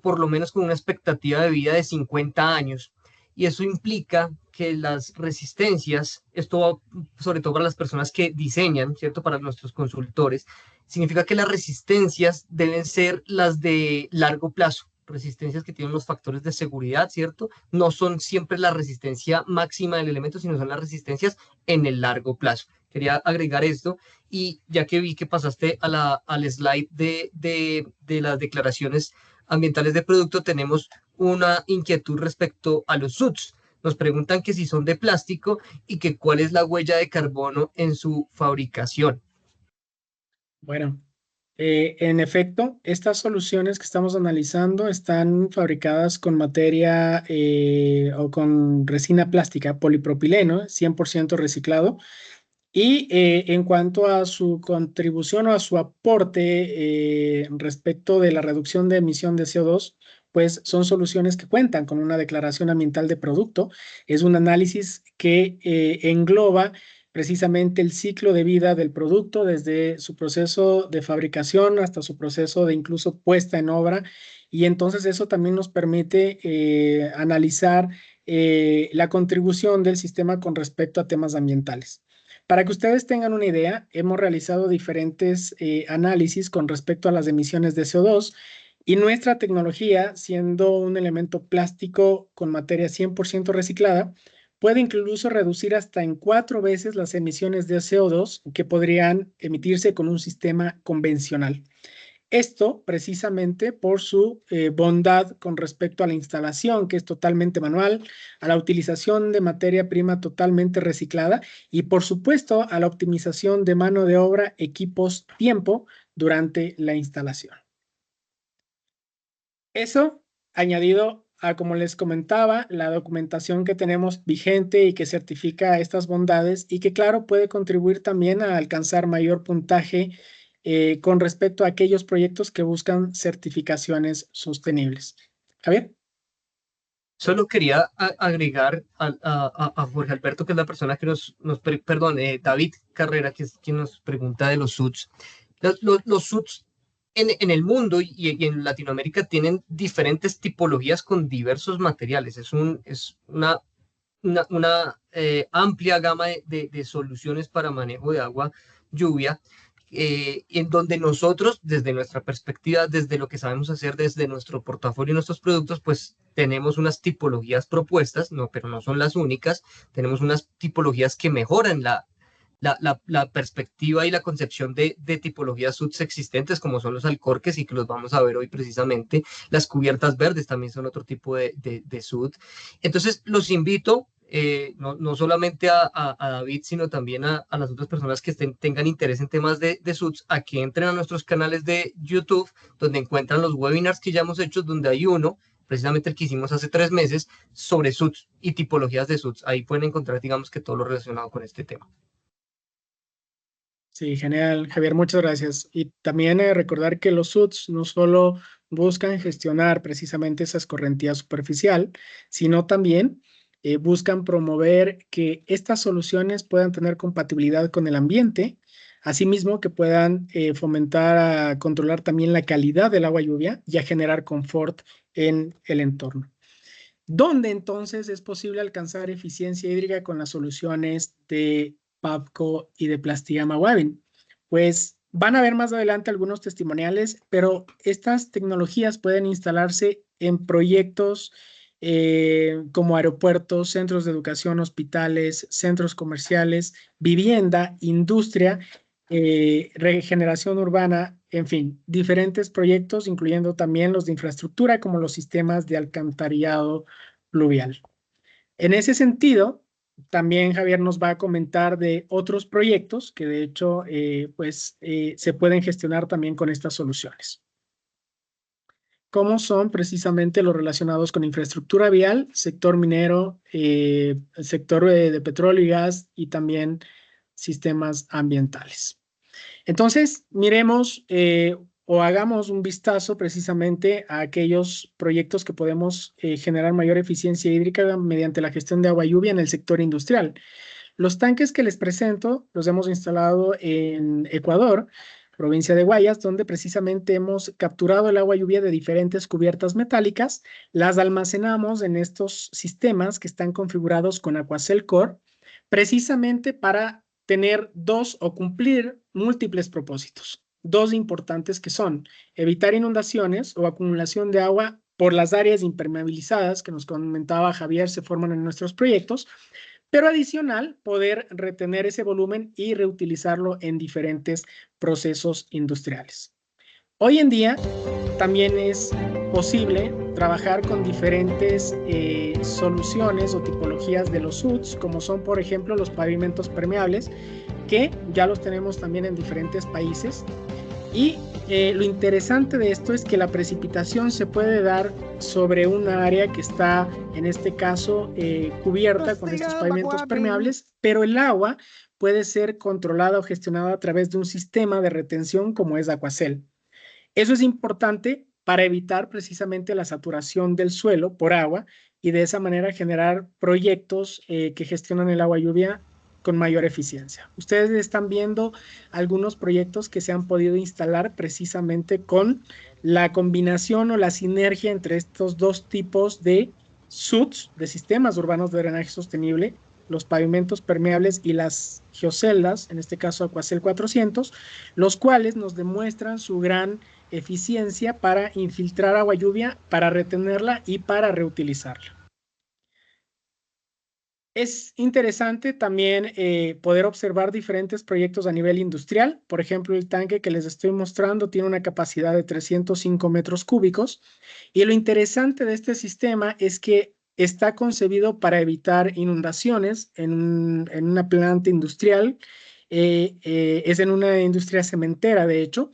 por lo menos con una expectativa de vida de 50 años. Y eso implica que las resistencias, esto va sobre todo para las personas que diseñan, ¿cierto? Para nuestros consultores, significa que las resistencias deben ser las de largo plazo, resistencias que tienen los factores de seguridad, ¿cierto? No son siempre la resistencia máxima del elemento, sino son las resistencias en el largo plazo. Quería agregar esto y ya que vi que pasaste al slide de las declaraciones ambientales de producto, tenemos una inquietud respecto a los SUTs. Nos preguntan que si son de plástico y que cuál es la huella de carbono en su fabricación. Bueno, en efecto, estas soluciones que estamos analizando están fabricadas con materia o con resina plástica, polipropileno, 100% reciclado. Y en cuanto a su contribución o a su aporte respecto de la reducción de emisión de CO2, pues son soluciones que cuentan con una declaración ambiental de producto. Es un análisis que engloba precisamente el ciclo de vida del producto, desde su proceso de fabricación hasta su proceso de incluso puesta en obra. Y entonces eso también nos permite analizar la contribución del sistema con respecto a temas ambientales. Para que ustedes tengan una idea, hemos realizado diferentes análisis con respecto a las emisiones de CO2 y nuestra tecnología, siendo un elemento plástico con materia 100% reciclada, puede incluso reducir hasta en 4 veces las emisiones de CO2 que podrían emitirse con un sistema convencional. Esto precisamente por su bondad con respecto a la instalación, que es totalmente manual, a la utilización de materia prima totalmente reciclada y por supuesto a la optimización de mano de obra, equipos, tiempo durante la instalación. Eso añadido a, como les comentaba, la documentación que tenemos vigente y que certifica estas bondades y que claro puede contribuir también a alcanzar mayor puntaje con respecto a aquellos proyectos que buscan certificaciones sostenibles. Javier. Solo quería agregar a Jorge Alberto, que es la persona que David Carrera, que es quien nos pregunta de los SUTs. Los SUTs en el mundo y en Latinoamérica tienen diferentes tipologías con diversos materiales. Es una amplia gama de soluciones para manejo de agua, lluvia, en donde nosotros, desde nuestra perspectiva, desde lo que sabemos hacer, desde nuestro portafolio y nuestros productos, pues tenemos unas tipologías propuestas, no, pero no son las únicas. Tenemos unas tipologías que mejoran la perspectiva y la concepción de tipologías SUTs existentes, como son los alcorques, y que los vamos a ver hoy precisamente. Las cubiertas verdes también son otro tipo de SUT. Entonces, los invito, no solamente a David, sino también a las otras personas que tengan interés en temas de SUTs, a que entren a nuestros canales de YouTube, donde encuentran los webinars que ya hemos hecho, donde hay uno, precisamente el que hicimos hace 3 meses, sobre SUTs y tipologías de SUTs. Ahí pueden encontrar, digamos, que todo lo relacionado con este tema. Sí, genial, Javier, muchas gracias. Y también recordar que los SUTs no solo buscan gestionar precisamente esa escorrentía superficial, sino también buscan promover que estas soluciones puedan tener compatibilidad con el ambiente, Asimismo, que puedan fomentar a controlar también la calidad del agua lluvia y a generar confort en el entorno. ¿Dónde entonces es posible alcanzar eficiencia hídrica con las soluciones de PAPCO y de Plastigama Wavin? Pues van a ver más adelante algunos testimoniales, pero estas tecnologías pueden instalarse en proyectos como aeropuertos, centros de educación, hospitales, centros comerciales, vivienda, industria, regeneración urbana, en fin, diferentes proyectos, incluyendo también los de infraestructura, como los sistemas de alcantarillado pluvial. En ese sentido, también Javier nos va a comentar de otros proyectos que de hecho se pueden gestionar también con estas soluciones. ¿Cómo son precisamente los relacionados con infraestructura vial, sector minero, sector de petróleo y gas y también sistemas ambientales? Entonces, miremos o hagamos un vistazo precisamente a aquellos proyectos que podemos generar mayor eficiencia hídrica mediante la gestión de agua lluvia en el sector industrial. Los tanques que les presento los hemos instalado en Ecuador, provincia de Guayas, donde precisamente hemos capturado el agua lluvia de diferentes cubiertas metálicas, las almacenamos en estos sistemas que están configurados con Aquacel Core, precisamente para tener o cumplir múltiples propósitos. Dos importantes que son evitar inundaciones o acumulación de agua por las áreas impermeabilizadas que nos comentaba Javier se forman en nuestros proyectos, pero adicional, poder retener ese volumen y reutilizarlo en diferentes procesos industriales. Hoy en día también es posible trabajar con diferentes soluciones o tipologías de los SUDs, como son, por ejemplo, los pavimentos permeables, que ya los tenemos también en diferentes países. Y lo interesante de esto es que la precipitación se puede dar sobre una área que está, en este caso, cubierta con estos pavimentos permeables, pero el agua puede ser controlada o gestionada a través de un sistema de retención como es Aquacel. Eso es importante para evitar precisamente la saturación del suelo por agua y de esa manera generar proyectos que gestionan el agua lluvia con mayor eficiencia. Ustedes están viendo algunos proyectos que se han podido instalar precisamente con la combinación o la sinergia entre estos dos tipos de SUDs, de sistemas urbanos de drenaje sostenible, los pavimentos permeables y las geoceldas, en este caso Aquacel 400, los cuales nos demuestran su gran eficiencia para infiltrar agua lluvia, para retenerla y para reutilizarla. Es interesante también poder observar diferentes proyectos a nivel industrial. Por ejemplo, el tanque que les estoy mostrando tiene una capacidad de 305 metros cúbicos. Y lo interesante de este sistema es que está concebido para evitar inundaciones en una planta industrial. Es en una industria cementera, de hecho.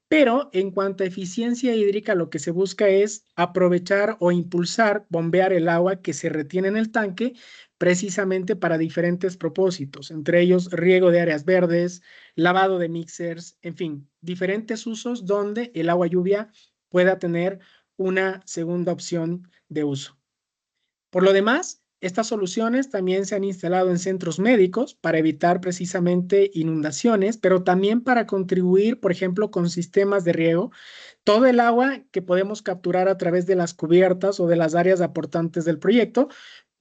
Pero en cuanto a eficiencia hídrica, lo que se busca es aprovechar o impulsar, bombear el agua que se retiene en el tanque precisamente para diferentes propósitos, entre ellos riego de áreas verdes, lavado de mixers, en fin, diferentes usos donde el agua lluvia pueda tener una segunda opción de uso. Por lo demás, estas soluciones también se han instalado en centros médicos para evitar precisamente inundaciones, pero también para contribuir, por ejemplo, con sistemas de riego. Todo el agua que podemos capturar a través de las cubiertas o de las áreas aportantes del proyecto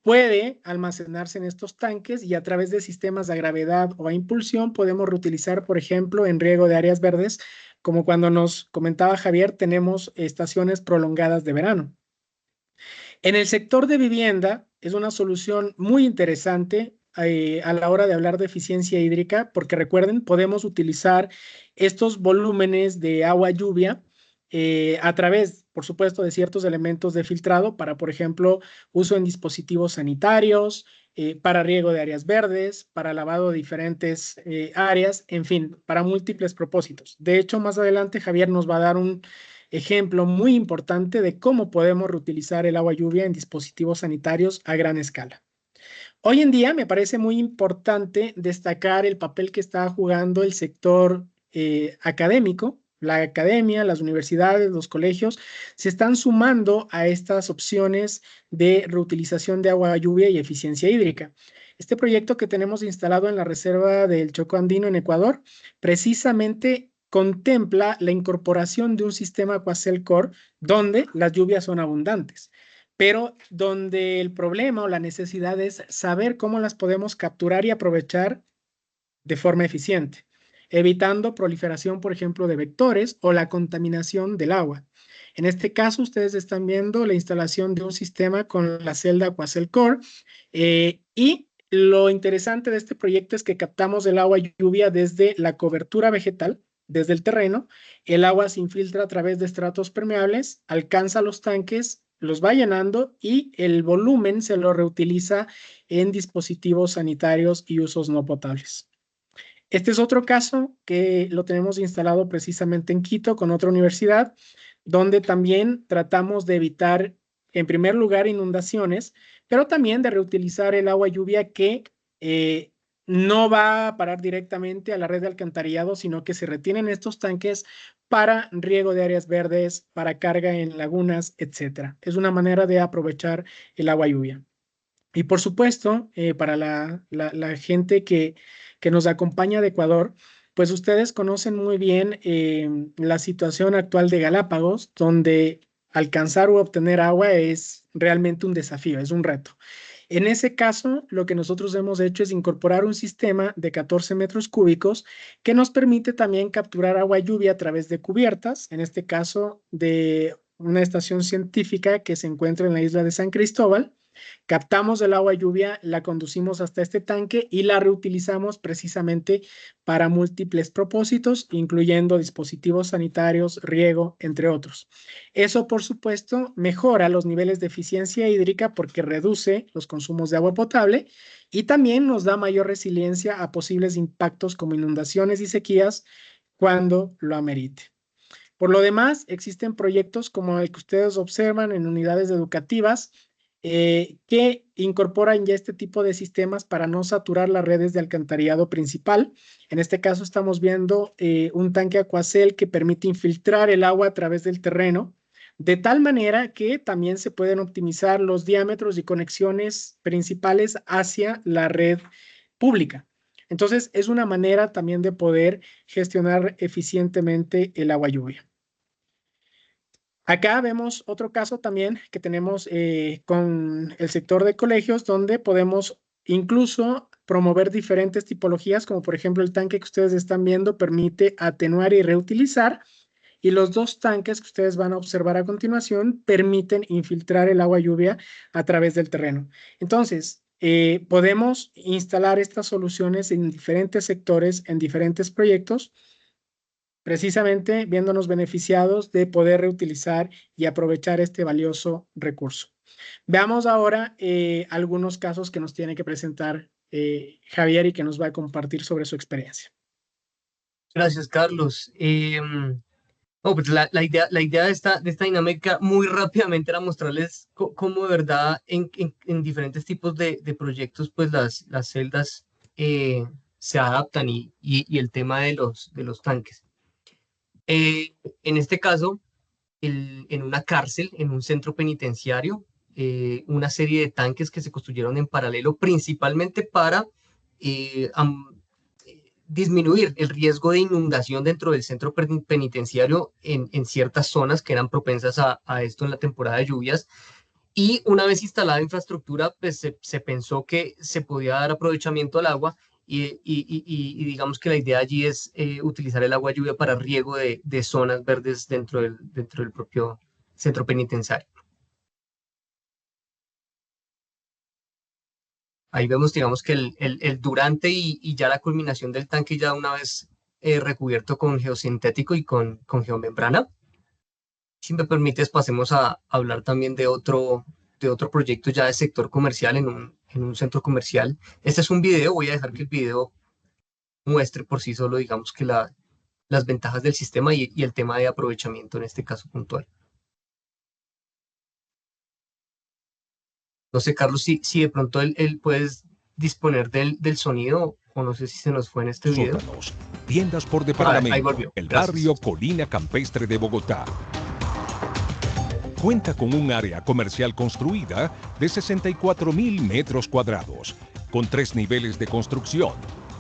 puede almacenarse en estos tanques y a través de sistemas a gravedad o a impulsión podemos reutilizar, por ejemplo, en riego de áreas verdes, como cuando nos comentaba Javier, tenemos estaciones prolongadas de verano. En el sector de vivienda es una solución muy interesante a la hora de hablar de eficiencia hídrica, porque recuerden, podemos utilizar estos volúmenes de agua lluvia a través, por supuesto, de ciertos elementos de filtrado para, por ejemplo, uso en dispositivos sanitarios, para riego de áreas verdes, para lavado de diferentes áreas, en fin, para múltiples propósitos. De hecho, más adelante Javier nos va a dar un ejemplo muy importante de cómo podemos reutilizar el agua lluvia en dispositivos sanitarios a gran escala. Hoy en día me parece muy importante destacar el papel que está jugando el sector académico. La academia, las universidades, los colegios se están sumando a estas opciones de reutilización de agua lluvia y eficiencia hídrica. Este proyecto que tenemos instalado en la reserva del Chocó Andino en Ecuador, precisamente contempla la incorporación de un sistema Aquacel Core donde las lluvias son abundantes, pero donde el problema o la necesidad es saber cómo las podemos capturar y aprovechar de forma eficiente, evitando proliferación, por ejemplo, de vectores o la contaminación del agua. En este caso, ustedes están viendo la instalación de un sistema con la celda Aquacel Core y lo interesante de este proyecto es que captamos el agua lluvia desde la cobertura vegetal, desde el terreno. El agua se infiltra a través de estratos permeables, alcanza los tanques, los va llenando y el volumen se lo reutiliza en dispositivos sanitarios y usos no potables. Este es otro caso que lo tenemos instalado precisamente en Quito con otra universidad, donde también tratamos de evitar, en primer lugar, inundaciones, pero también de reutilizar el agua lluvia que no va a parar directamente a la red de alcantarillado, sino que se retienen estos tanques para riego de áreas verdes, para carga en lagunas, etc. Es una manera de aprovechar el agua lluvia. Y por supuesto, para la gente que nos acompaña de Ecuador, pues ustedes conocen muy bien la situación actual de Galápagos, donde alcanzar o obtener agua es realmente un desafío, es un reto. En ese caso, lo que nosotros hemos hecho es incorporar un sistema de 14 metros cúbicos que nos permite también capturar agua lluvia a través de cubiertas, en este caso de una estación científica que se encuentra en la isla de San Cristóbal. Captamos el agua lluvia, la conducimos hasta este tanque y la reutilizamos precisamente para múltiples propósitos, incluyendo dispositivos sanitarios, riego, entre otros. Eso, por supuesto, mejora los niveles de eficiencia hídrica porque reduce los consumos de agua potable y también nos da mayor resiliencia a posibles impactos como inundaciones y sequías cuando lo amerite. Por lo demás, existen proyectos como el que ustedes observan en unidades educativas que incorporan ya este tipo de sistemas para no saturar las redes de alcantarillado principal. En este caso estamos viendo un tanque Aquacel que permite infiltrar el agua a través del terreno, de tal manera que también se pueden optimizar los diámetros y conexiones principales hacia la red pública. Entonces, es una manera también de poder gestionar eficientemente el agua lluvia. Acá vemos otro caso también que tenemos con el sector de colegios, donde podemos incluso promover diferentes tipologías, como por ejemplo el tanque que ustedes están viendo permite atenuar y reutilizar, y los dos tanques que ustedes van a observar a continuación permiten infiltrar el agua lluvia a través del terreno. Entonces, podemos instalar estas soluciones en diferentes sectores, en diferentes proyectos, precisamente viéndonos beneficiados de poder reutilizar y aprovechar este valioso recurso. Veamos ahora algunos casos que nos tiene que presentar Javier y que nos va a compartir sobre su experiencia. Gracias, Carlos. Pues la idea de esta dinámica muy rápidamente era mostrarles cómo de verdad en diferentes tipos de proyectos pues las celdas se adaptan y el tema de los tanques. En este caso, en una cárcel, en un centro penitenciario, una serie de tanques que se construyeron en paralelo principalmente para disminuir el riesgo de inundación dentro del centro penitenciario en ciertas zonas que eran propensas a esto en la temporada de lluvias. Y una vez instalada la infraestructura, pues se pensó que se podía dar aprovechamiento al agua y digamos que la idea allí es utilizar el agua lluvia para riego de zonas verdes dentro del propio centro penitenciario. Ahí vemos, digamos, que el durante y ya la culminación del tanque ya una vez recubierto con geosintético y con geomembrana. Si me permites, pasemos a hablar también de otro proyecto ya de sector comercial en un centro comercial. Este es un video, voy a dejar que el video muestre por sí solo, digamos, que las ventajas del sistema y el tema de aprovechamiento en este caso puntual. No sé, Carlos, si de pronto él puedes disponer del sonido, o no sé si se nos fue en este video. Sótanos, tiendas por departamento, Ahí volvió. el Gracias. barrio Colina Campestre de Bogotá. Cuenta con un área comercial construida de 64.000 metros cuadrados, con 3 niveles de construcción,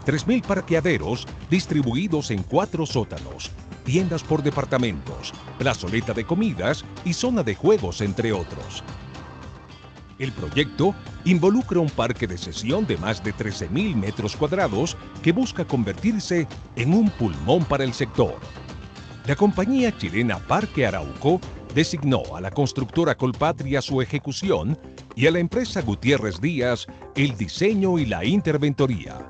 3.000 parqueaderos distribuidos en 4 sótanos, tiendas por departamentos, plazoleta de comidas y zona de juegos, entre otros. El proyecto involucra un parque de sesión de más de 13.000 metros cuadrados que busca convertirse en un pulmón para el sector. La compañía chilena Parque Arauco designó a la constructora Colpatria su ejecución y a la empresa Gutiérrez Díaz el diseño y la interventoría.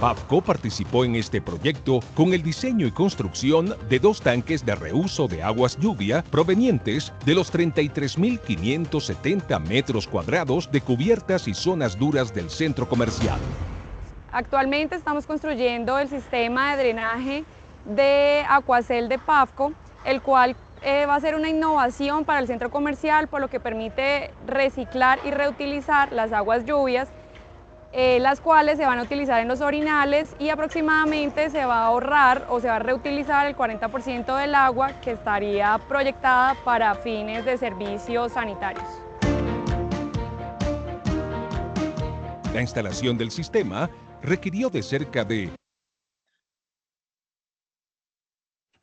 Pavco participó en este proyecto con el diseño y construcción de 2 tanques de reuso de aguas lluvia provenientes de los 33.570 metros cuadrados de cubiertas y zonas duras del centro comercial. Actualmente estamos construyendo el sistema de drenaje de Aquacel de Pavco, el cual va a ser una innovación para el centro comercial, por lo que permite reciclar y reutilizar las aguas lluvias, las cuales se van a utilizar en los orinales, y aproximadamente se va a ahorrar o se va a reutilizar el 40% del agua que estaría proyectada para fines de servicios sanitarios. La instalación del sistema requirió de cerca de...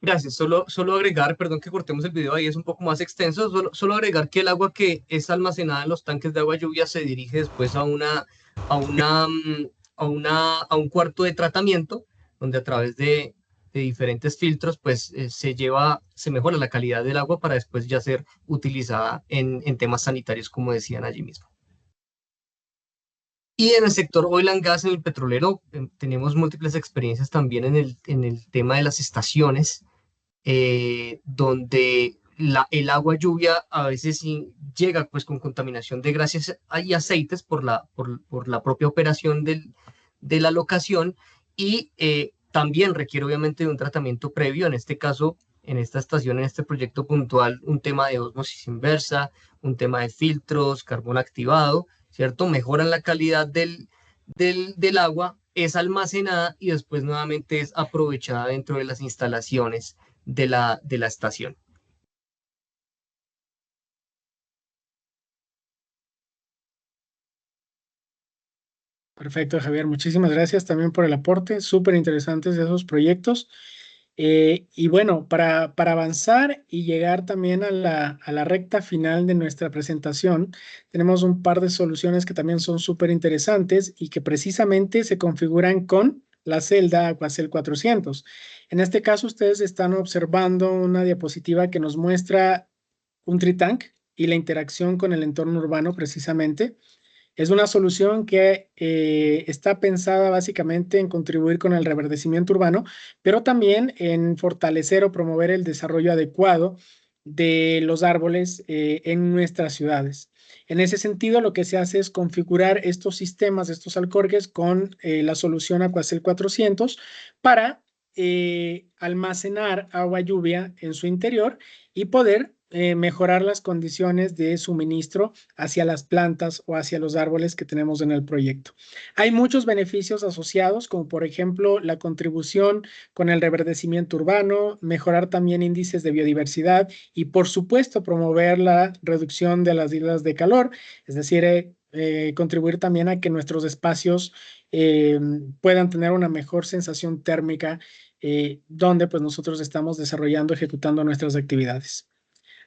Gracias, solo agregar, perdón que cortemos el video ahí, es un poco más extenso, solo agregar que el agua que es almacenada en los tanques de agua lluvia se dirige después a un cuarto de tratamiento, donde a través de diferentes filtros pues se mejora la calidad del agua para después ya ser utilizada en temas sanitarios, como decían allí mismo. Y en el sector oil and gas, en el petrolero, tenemos múltiples experiencias también en el tema de las estaciones, donde el agua lluvia a veces llega pues con contaminación de grasas y aceites por la propia operación de la locación, y también requiere obviamente de un tratamiento previo. En este caso, en esta estación, en este proyecto puntual, un tema de ósmosis inversa, un tema de filtros, carbón activado, ¿cierto? Mejoran la calidad del agua, es almacenada y después nuevamente es aprovechada dentro de las instalaciones de la estación. Perfecto, Javier. Muchísimas gracias también por el aporte. Súper interesantes esos proyectos. Y bueno, para avanzar y llegar también a la recta final de nuestra presentación, tenemos un par de soluciones que también son súper interesantes y que precisamente se configuran con la celda Aquacel 400. En este caso, ustedes están observando una diapositiva que nos muestra un tritank y la interacción con el entorno urbano precisamente. Es una solución que está pensada básicamente en contribuir con el reverdecimiento urbano, pero también en fortalecer o promover el desarrollo adecuado de los árboles en nuestras ciudades. En ese sentido, lo que se hace es configurar estos sistemas, estos alcorques, con la solución Aquacel 400 para almacenar agua lluvia en su interior y poder mejorar las condiciones de suministro hacia las plantas o hacia los árboles que tenemos en el proyecto. Hay muchos beneficios asociados, como por ejemplo la contribución con el reverdecimiento urbano, mejorar también índices de biodiversidad y por supuesto promover la reducción de las islas de calor, es decir, contribuir también a que nuestros espacios puedan tener una mejor sensación térmica donde pues nosotros estamos desarrollando, ejecutando nuestras actividades.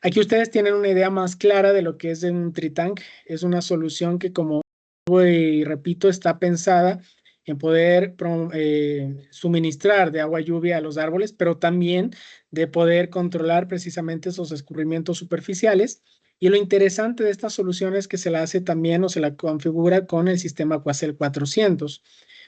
Aquí ustedes tienen una idea más clara de lo que es un tritank. Es una solución que, como y repito, está pensada en poder suministrar de agua lluvia a los árboles, pero también de poder controlar precisamente esos escurrimientos superficiales. Y lo interesante de esta solución es que se la hace también o se la configura con el sistema Aquacel 400.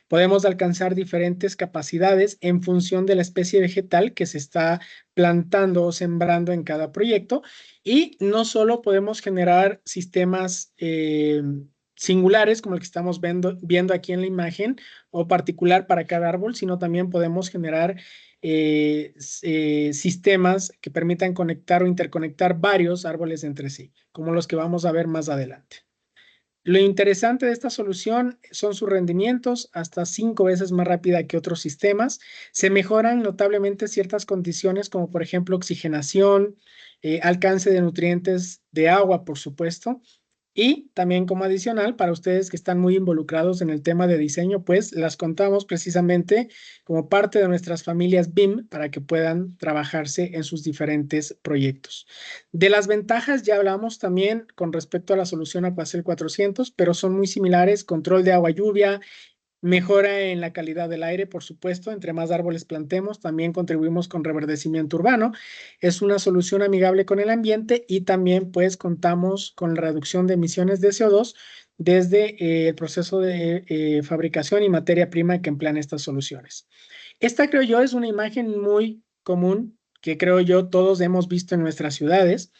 Podemos alcanzar diferentes capacidades en función de la especie vegetal que se está plantando o sembrando en cada proyecto, y no solo podemos generar sistemas singulares como el que estamos viendo aquí en la imagen o particular para cada árbol, sino también podemos generar sistemas que permitan conectar o interconectar varios árboles entre sí, como los que vamos a ver más adelante. Lo interesante de esta solución son sus rendimientos, hasta 5 veces más rápida que otros sistemas. Se mejoran notablemente ciertas condiciones como por ejemplo oxigenación, alcance de nutrientes de agua, por supuesto, Y también como adicional, para ustedes que están muy involucrados en el tema de diseño, pues las contamos precisamente como parte de nuestras familias BIM para que puedan trabajarse en sus diferentes proyectos. De las ventajas ya hablamos también con respecto a la solución Aquacel 400, pero son muy similares: control de agua lluvia, mejora en la calidad del aire, por supuesto. Entre más árboles plantemos, también contribuimos con reverdecimiento urbano. Es una solución amigable con el ambiente y también pues contamos con la reducción de emisiones de CO2 desde el proceso de fabricación y materia prima que emplean estas soluciones. Esta, creo yo, es una imagen muy común que creo yo todos hemos visto en nuestras ciudades.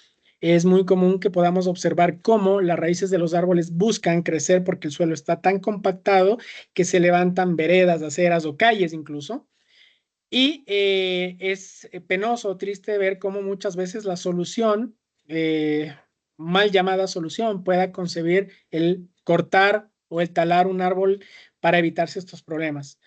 Es muy común que podamos observar cómo las raíces de los árboles buscan crecer porque el suelo está tan compactado que se levantan veredas, aceras o calles incluso. Y es penoso, triste ver cómo muchas veces la solución, mal llamada solución, pueda concebir el cortar o el talar un árbol para evitarse estos problemas.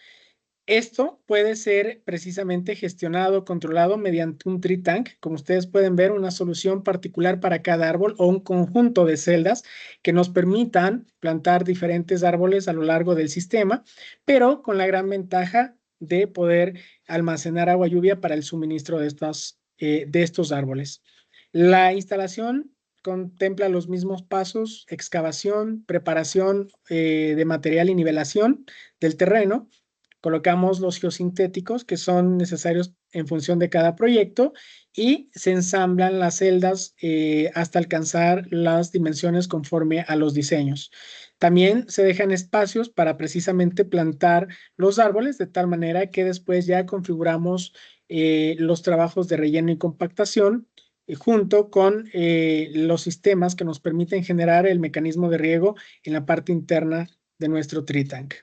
Esto puede ser precisamente gestionado, controlado mediante un tree tank. Como ustedes pueden ver, una solución particular para cada árbol o un conjunto de celdas que nos permitan plantar diferentes árboles a lo largo del sistema, pero con la gran ventaja de poder almacenar agua lluvia para el suministro de estos árboles. La instalación contempla los mismos pasos: excavación, preparación de material y nivelación del terreno. Colocamos los geosintéticos que son necesarios en función de cada proyecto y se ensamblan las celdas hasta alcanzar las dimensiones conforme a los diseños. También se dejan espacios para precisamente plantar los árboles de tal manera que después ya configuramos los trabajos de relleno y compactación junto con los sistemas que nos permiten generar el mecanismo de riego en la parte interna de nuestro tree tank.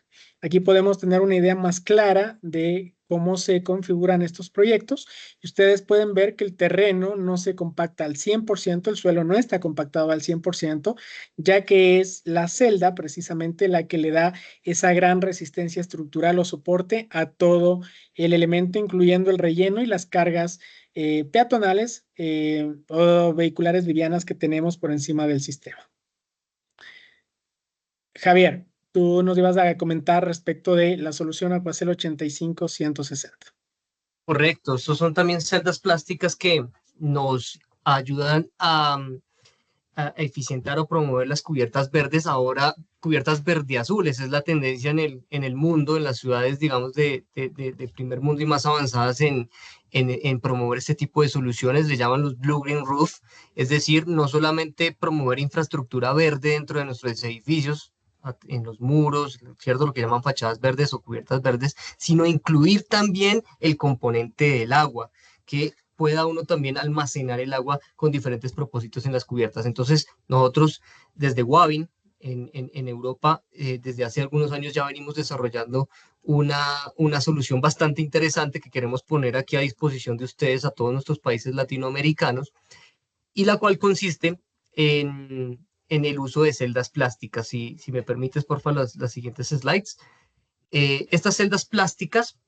Aquí podemos tener una idea más clara de cómo se configuran estos proyectos y ustedes pueden ver que el terreno no se compacta al 100%, el suelo no está compactado al 100%, ya que es la celda precisamente la que le da esa gran resistencia estructural o soporte a todo el elemento, incluyendo el relleno y las cargas peatonales o vehiculares livianas que tenemos por encima del sistema. Javier, tú nos ibas a comentar respecto de la solución Aquacel 85160. Correcto, estos son también celdas plásticas que nos ayudan a eficientar o promover las cubiertas verdes, ahora cubiertas verde-azules. Es la tendencia en el mundo, en las ciudades, digamos, de primer mundo y más avanzadas en promover este tipo de soluciones. Le llaman los Blue Green Roof, es decir, no solamente promover infraestructura verde dentro de nuestros edificios, en los muros, ¿cierto? Lo que llaman fachadas verdes o cubiertas verdes, sino incluir también el componente del agua, que pueda uno también almacenar el agua con diferentes propósitos en las cubiertas. Entonces, nosotros desde Wavin, en Europa, desde hace algunos años ya venimos desarrollando una solución bastante interesante que queremos poner aquí a disposición de ustedes, a todos nuestros países latinoamericanos, y la cual consiste en el uso de celdas plásticas. Si me permites, por favor, las siguientes slides. Estas celdas plásticas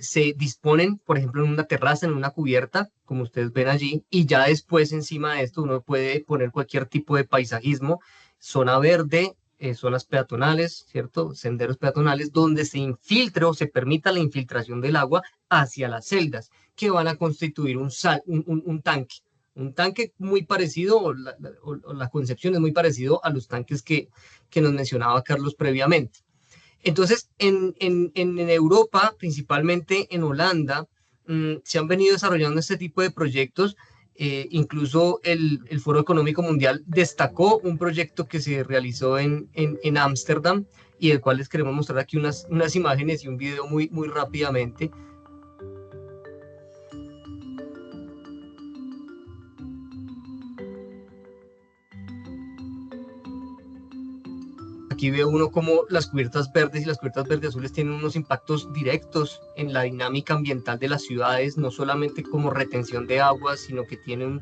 se disponen, por ejemplo, en una terraza, en una cubierta, como ustedes ven allí, y ya después encima de esto uno puede poner cualquier tipo de paisajismo, zona verde, zonas peatonales, ¿cierto? Senderos peatonales, donde se infiltre o se permita la infiltración del agua hacia las celdas, que van a constituir un tanque. Un tanque muy parecido, o la concepción es muy parecido a los tanques que nos mencionaba Carlos previamente. Entonces, en Europa, principalmente en Holanda, se han venido desarrollando este tipo de proyectos. Incluso el Foro Económico Mundial destacó un proyecto que se realizó en Ámsterdam y del cual les queremos mostrar aquí unas imágenes y un video muy rápidamente. Aquí ve uno cómo las cubiertas verdes y las cubiertas verdes azules tienen unos impactos directos en la dinámica ambiental de las ciudades, no solamente como retención de agua, sino que tienen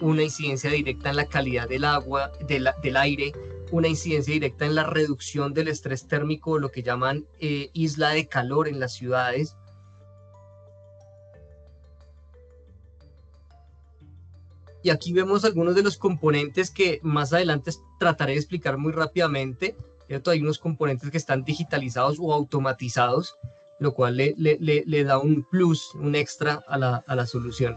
una incidencia directa en la calidad del agua, del aire, una incidencia directa en la reducción del estrés térmico, lo que llaman isla de calor en las ciudades. Y y aquí vemos algunos de los componentes que más adelante trataré de explicar muy rápidamente, ¿cierto? Hay unos componentes que están digitalizados o automatizados, lo cual le da un plus, un extra a la solución.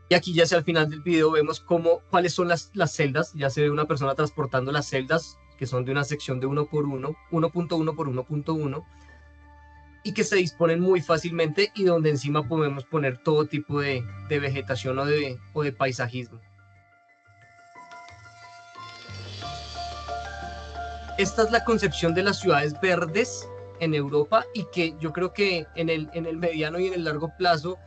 Y aquí ya hacia el final del video vemos cuáles son las celdas. Ya se ve una persona transportando las celdas, que son de una sección de 1 por 1, 1.1 por 1.1, y que se disponen muy fácilmente y donde encima podemos poner todo tipo de vegetación o de paisajismo. Esta es la concepción de las ciudades verdes en Europa, y que yo creo que en el mediano y en el largo plazo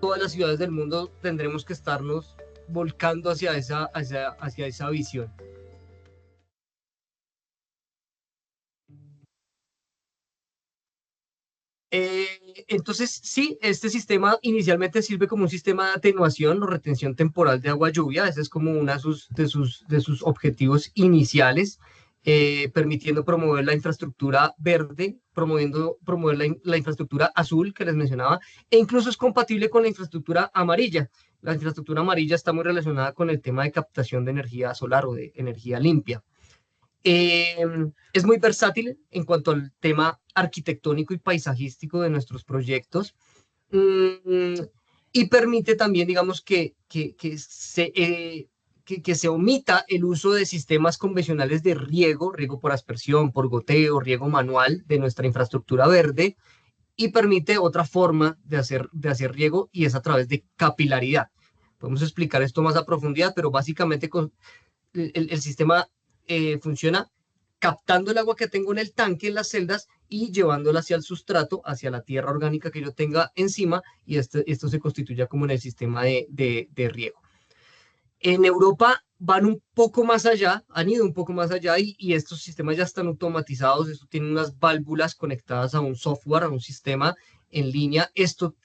todas las ciudades del mundo tendremos que estarnos volcando hacia esa visión. Entonces, sí, este sistema inicialmente sirve como un sistema de atenuación o retención temporal de agua-lluvia. Ese es como uno de sus objetivos iniciales, permitiendo promover la infraestructura verde, promover la infraestructura azul que les mencionaba, e incluso es compatible con la infraestructura amarilla. La infraestructura amarilla está muy relacionada con el tema de captación de energía solar o de energía limpia. Es muy versátil en cuanto al tema arquitectónico y paisajístico de nuestros proyectos, y permite también, digamos, que se omita el uso de sistemas convencionales de riego por aspersión, por goteo, riego manual de nuestra infraestructura verde, y permite otra forma de hacer riego, y es a través de capilaridad. Podemos explicar esto más a profundidad, pero básicamente el sistema funciona captando el agua que tengo en el tanque, en las celdas, y llevándola hacia el sustrato, hacia la tierra orgánica que yo tenga encima, y esto se constituye como en el sistema de riego. En Europa van un poco más allá, han ido un poco más allá, y estos sistemas ya están automatizados. Esto tiene unas válvulas conectadas a un software, a un sistema en línea. Esto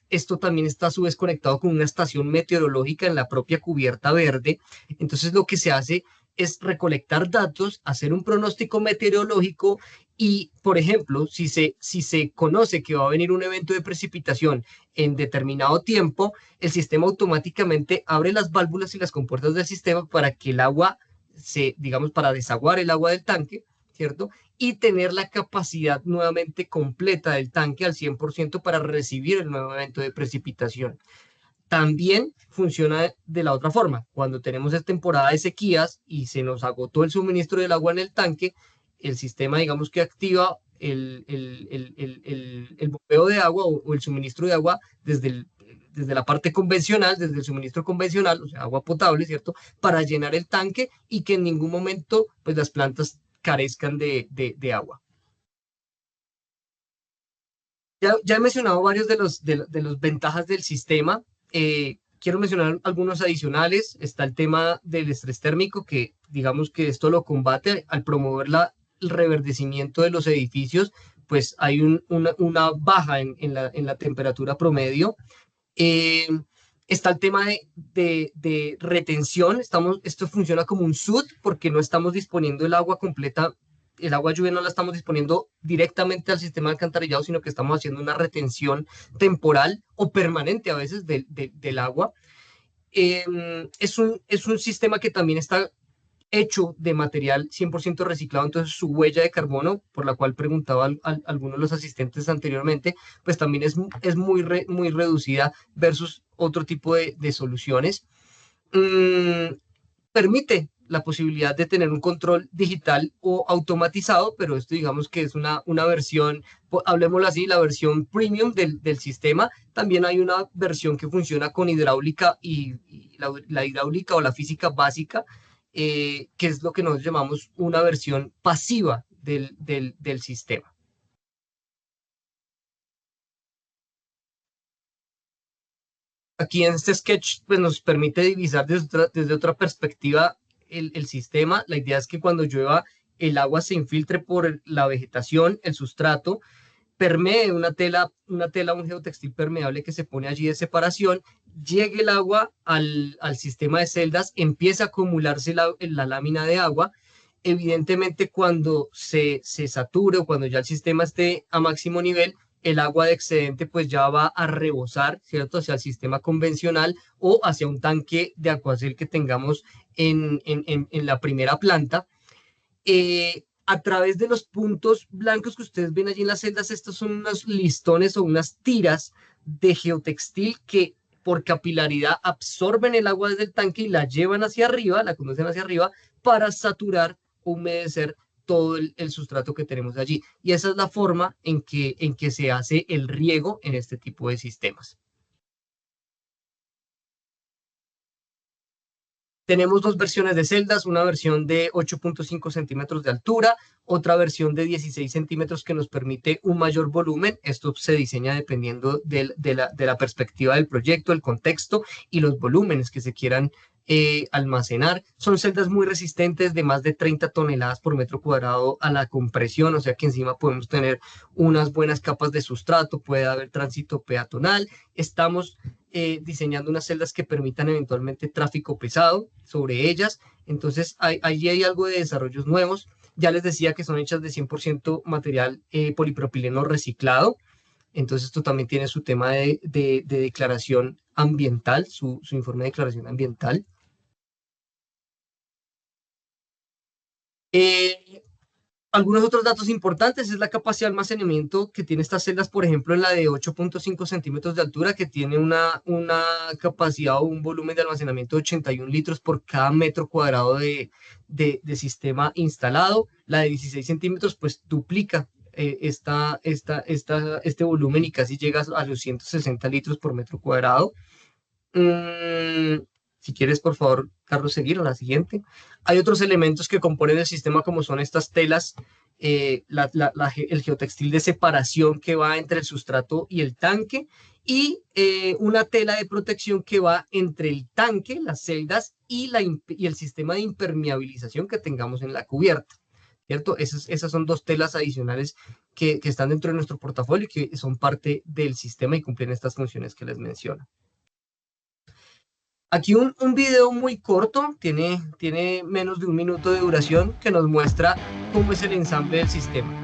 también está a su vez conectado con una estación meteorológica en la propia cubierta verde. Entonces lo que se hace es recolectar datos, hacer un pronóstico meteorológico, y, por ejemplo, si se conoce que va a venir un evento de precipitación en determinado tiempo, el sistema automáticamente abre las válvulas y las compuertas del sistema para que el agua digamos, para desaguar el agua del tanque, ¿cierto? Y tener la capacidad nuevamente completa del tanque al 100% para recibir el nuevo evento de precipitación. También funciona de la otra forma. Cuando tenemos esta temporada de sequías y se nos agotó el suministro del agua en el tanque, el sistema, digamos, que activa el bombeo de agua o el suministro de agua desde la parte convencional, desde el suministro convencional, o sea, agua potable, ¿cierto? Para llenar el tanque y que en ningún momento pues las plantas carezcan de agua. Ya he mencionado varios de los ventajas del sistema. Quiero mencionar algunos adicionales. Está el tema del estrés térmico, que digamos que esto lo combate al promover el reverdecimiento de los edificios, pues hay una baja en la temperatura promedio. Está el tema de retención. Esto funciona como un SUD porque no estamos disponiendo el agua completa, el agua lluvia no la estamos disponiendo directamente al sistema de alcantarillado, sino que estamos haciendo una retención temporal o permanente a veces del agua. Es un sistema que también está hecho de material 100% reciclado, entonces su huella de carbono, por la cual preguntaba algunos de los asistentes anteriormente, pues también es muy reducida versus otro tipo de soluciones. Permite la posibilidad de tener un control digital o automatizado, pero esto digamos que es una versión, hablemoslo así, la versión premium del sistema. También hay una versión que funciona con hidráulica y la hidráulica o la física básica, que es lo que nosotros llamamos una versión pasiva del sistema. Aquí en este sketch pues, nos permite divisar desde otra perspectiva el sistema. La idea es que cuando llueva el agua se infiltre por la vegetación, el sustrato, permee una tela, un geotextil permeable que se pone allí de separación, llegue el agua al sistema de celdas, empieza a acumularse la lámina de agua. Evidentemente, cuando se sature o cuando ya el sistema esté a máximo nivel, el agua de excedente pues ya va a rebosar, ¿cierto? Hacia el sistema convencional o hacia un tanque de Aquacel que tengamos en la primera planta. A través de los puntos blancos que ustedes ven allí en las celdas, estos son unos listones o unas tiras de geotextil que por capilaridad absorben el agua desde el tanque y la llevan hacia arriba, la conducen hacia arriba para saturar o humedecer todo el sustrato que tenemos allí. Y esa es la forma en que se hace el riego en este tipo de sistemas. Tenemos dos versiones de celdas, una versión de 8.5 centímetros de altura, otra versión de 16 centímetros que nos permite un mayor volumen. Esto se diseña dependiendo de la perspectiva del proyecto, el contexto y los volúmenes que se quieran almacenar. Son celdas muy resistentes de más de 30 toneladas por metro cuadrado a la compresión, o sea que encima podemos tener unas buenas capas de sustrato, puede haber tránsito peatonal. Estamos diseñando unas celdas que permitan eventualmente tráfico pesado sobre ellas. Entonces, allí hay algo de desarrollos nuevos. Ya les decía que son hechas de 100% material polipropileno reciclado. Entonces, esto también tiene su tema de declaración ambiental, su informe de declaración ambiental. Algunos otros datos importantes es la capacidad de almacenamiento que tiene estas celdas, por ejemplo, en la de 8.5 centímetros de altura, que tiene una capacidad o un volumen de almacenamiento de 81 litros por cada metro cuadrado de sistema instalado. La de 16 centímetros, pues duplica este volumen y casi llega a los 160 litros por metro cuadrado. Si quieres, por favor, Carlos, seguir a la siguiente. Hay otros elementos que componen el sistema, como son estas telas, el geotextil de separación que va entre el sustrato y el tanque, y una tela de protección que va entre el tanque, las celdas y el sistema de impermeabilización que tengamos en la cubierta, ¿cierto? Esas son dos telas adicionales que están dentro de nuestro portafolio y que son parte del sistema y cumplen estas funciones que les menciono. Aquí un video muy corto, tiene menos de 1 minuto de duración, que nos muestra cómo es el ensamble del sistema.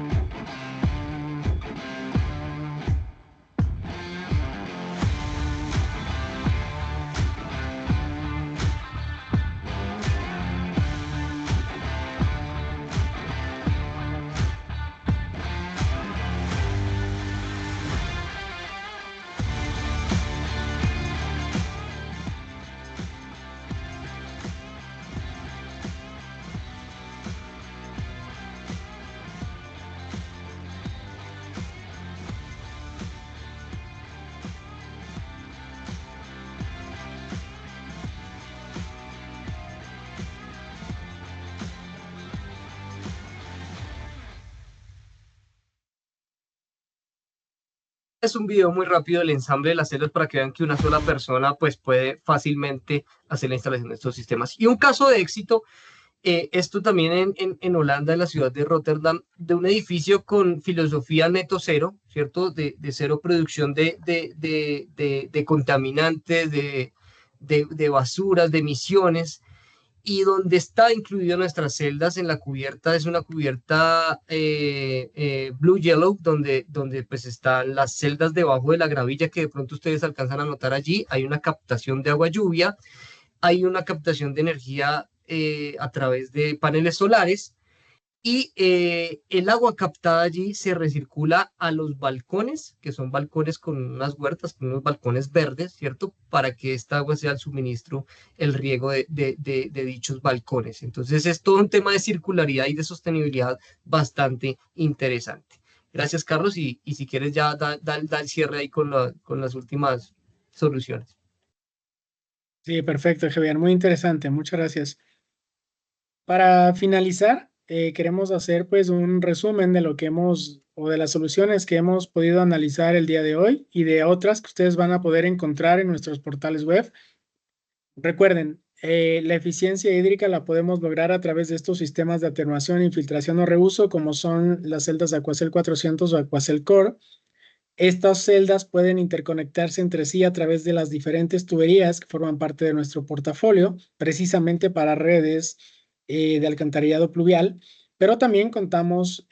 Es un video muy rápido del ensamble de las celdas para que vean que una sola persona pues puede fácilmente hacer la instalación de estos sistemas. Y un caso de éxito, esto también en Holanda, en la ciudad de Rotterdam, de un edificio con filosofía neto cero, ¿cierto? De cero producción de contaminantes, de basuras, de emisiones, y donde está incluido nuestras celdas en la cubierta, es una cubierta blue yellow, donde pues están las celdas debajo de la gravilla que de pronto ustedes alcanzan a notar allí. Hay una captación de agua lluvia, hay una captación de energía a través de paneles solares, y el agua captada allí se recircula a los balcones, que son balcones con unas huertas, con unos balcones verdes, ¿cierto? Para que esta agua sea el suministro, el riego de dichos balcones. Entonces es todo un tema de circularidad y de sostenibilidad bastante interesante. Gracias, Carlos, y si quieres ya da el cierre ahí con las últimas soluciones. Sí, perfecto, Javier, muy interesante, muchas gracias. Para finalizar, queremos hacer pues un resumen de lo que o de las soluciones que hemos podido analizar el día de hoy y de otras que ustedes van a poder encontrar en nuestros portales web. Recuerden, la eficiencia hídrica la podemos lograr a través de estos sistemas de atenuación, infiltración o reuso, como son las celdas Aquacel 400 o Aquacel Core. Estas celdas pueden interconectarse entre sí a través de las diferentes tuberías que forman parte de nuestro portafolio, precisamente para redes de alcantarillado pluvial, Pero también contamos,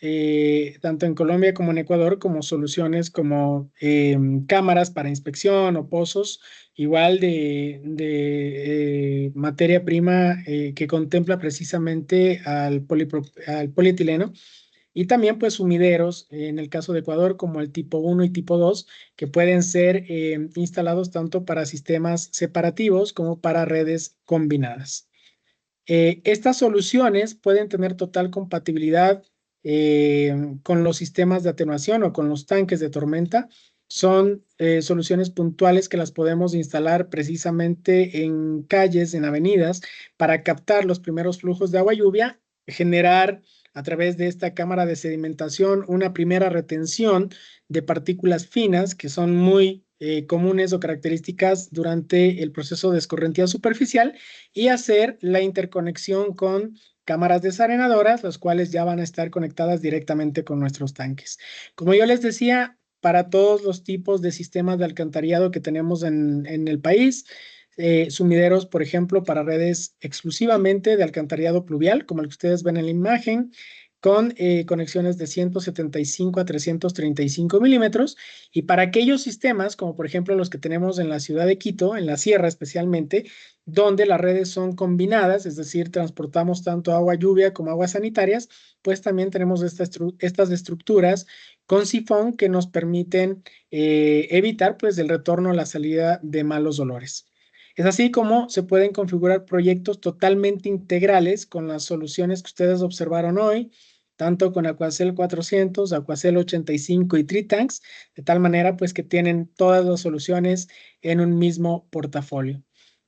tanto en Colombia como en Ecuador, como soluciones como cámaras para inspección o pozos, igual de materia prima que contempla precisamente al polietileno. Y también pues sumideros, en el caso de Ecuador, como el tipo 1 y tipo 2, que pueden ser instalados tanto para sistemas separativos como para redes combinadas. Estas soluciones pueden tener total compatibilidad con los sistemas de atenuación o con los tanques de tormenta. Son soluciones puntuales que las podemos instalar precisamente en calles, en avenidas, para captar los primeros flujos de agua lluvia, generar a través de esta cámara de sedimentación una primera retención de partículas finas que son muy comunes o características durante el proceso de escorrentía superficial, y hacer la interconexión con cámaras desarenadoras, las cuales ya van a estar conectadas directamente con nuestros tanques. Como yo les decía, para todos los tipos de sistemas de alcantarillado que tenemos en el país, sumideros, por ejemplo, para redes exclusivamente de alcantarillado pluvial, como el que ustedes ven en la imagen, con conexiones de 175 a 335 milímetros, y para aquellos sistemas, como por ejemplo los que tenemos en la ciudad de Quito, en la sierra especialmente, donde las redes son combinadas, es decir, transportamos tanto agua lluvia como aguas sanitarias, pues también tenemos estas estructuras con sifón que nos permiten evitar pues el retorno a la salida de malos olores. Es así como se pueden configurar proyectos totalmente integrales con las soluciones que ustedes observaron hoy, tanto con Aquacel 400, Aquacel 85 y Tritanks, de tal manera pues que tienen todas las soluciones en un mismo portafolio.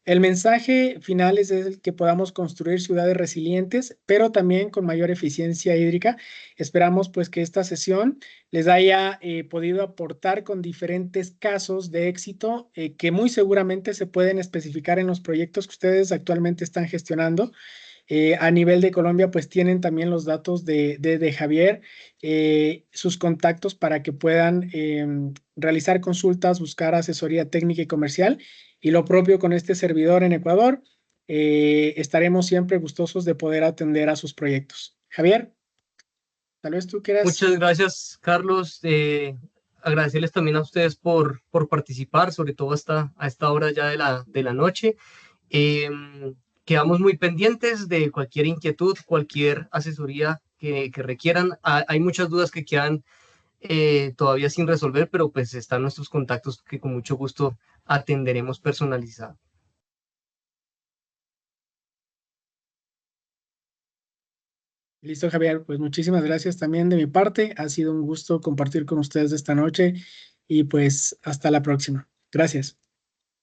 El mensaje final es el que podamos construir ciudades resilientes, pero también con mayor eficiencia hídrica. Esperamos pues que esta sesión les haya podido aportar con diferentes casos de éxito que muy seguramente se pueden especificar en los proyectos que ustedes actualmente están gestionando. A nivel de Colombia, pues tienen también los datos de Javier, sus contactos para que puedan realizar consultas, buscar asesoría técnica y comercial. Y lo propio con este servidor en Ecuador, estaremos siempre gustosos de poder atender a sus proyectos. Javier, tal vez tú quieras. Muchas gracias, Carlos. Agradecerles también a ustedes por participar, sobre todo a esta hora ya de la noche. Quedamos muy pendientes de cualquier inquietud, cualquier asesoría que requieran. Hay muchas dudas que quedan todavía sin resolver, pero pues están nuestros contactos que con mucho gusto atenderemos personalizado. Listo, Javier. Pues muchísimas gracias también de mi parte. Ha sido un gusto compartir con ustedes esta noche y pues hasta la próxima. Gracias.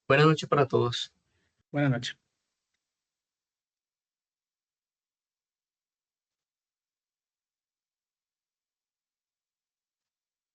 Buenas noches para todos. Buenas noches.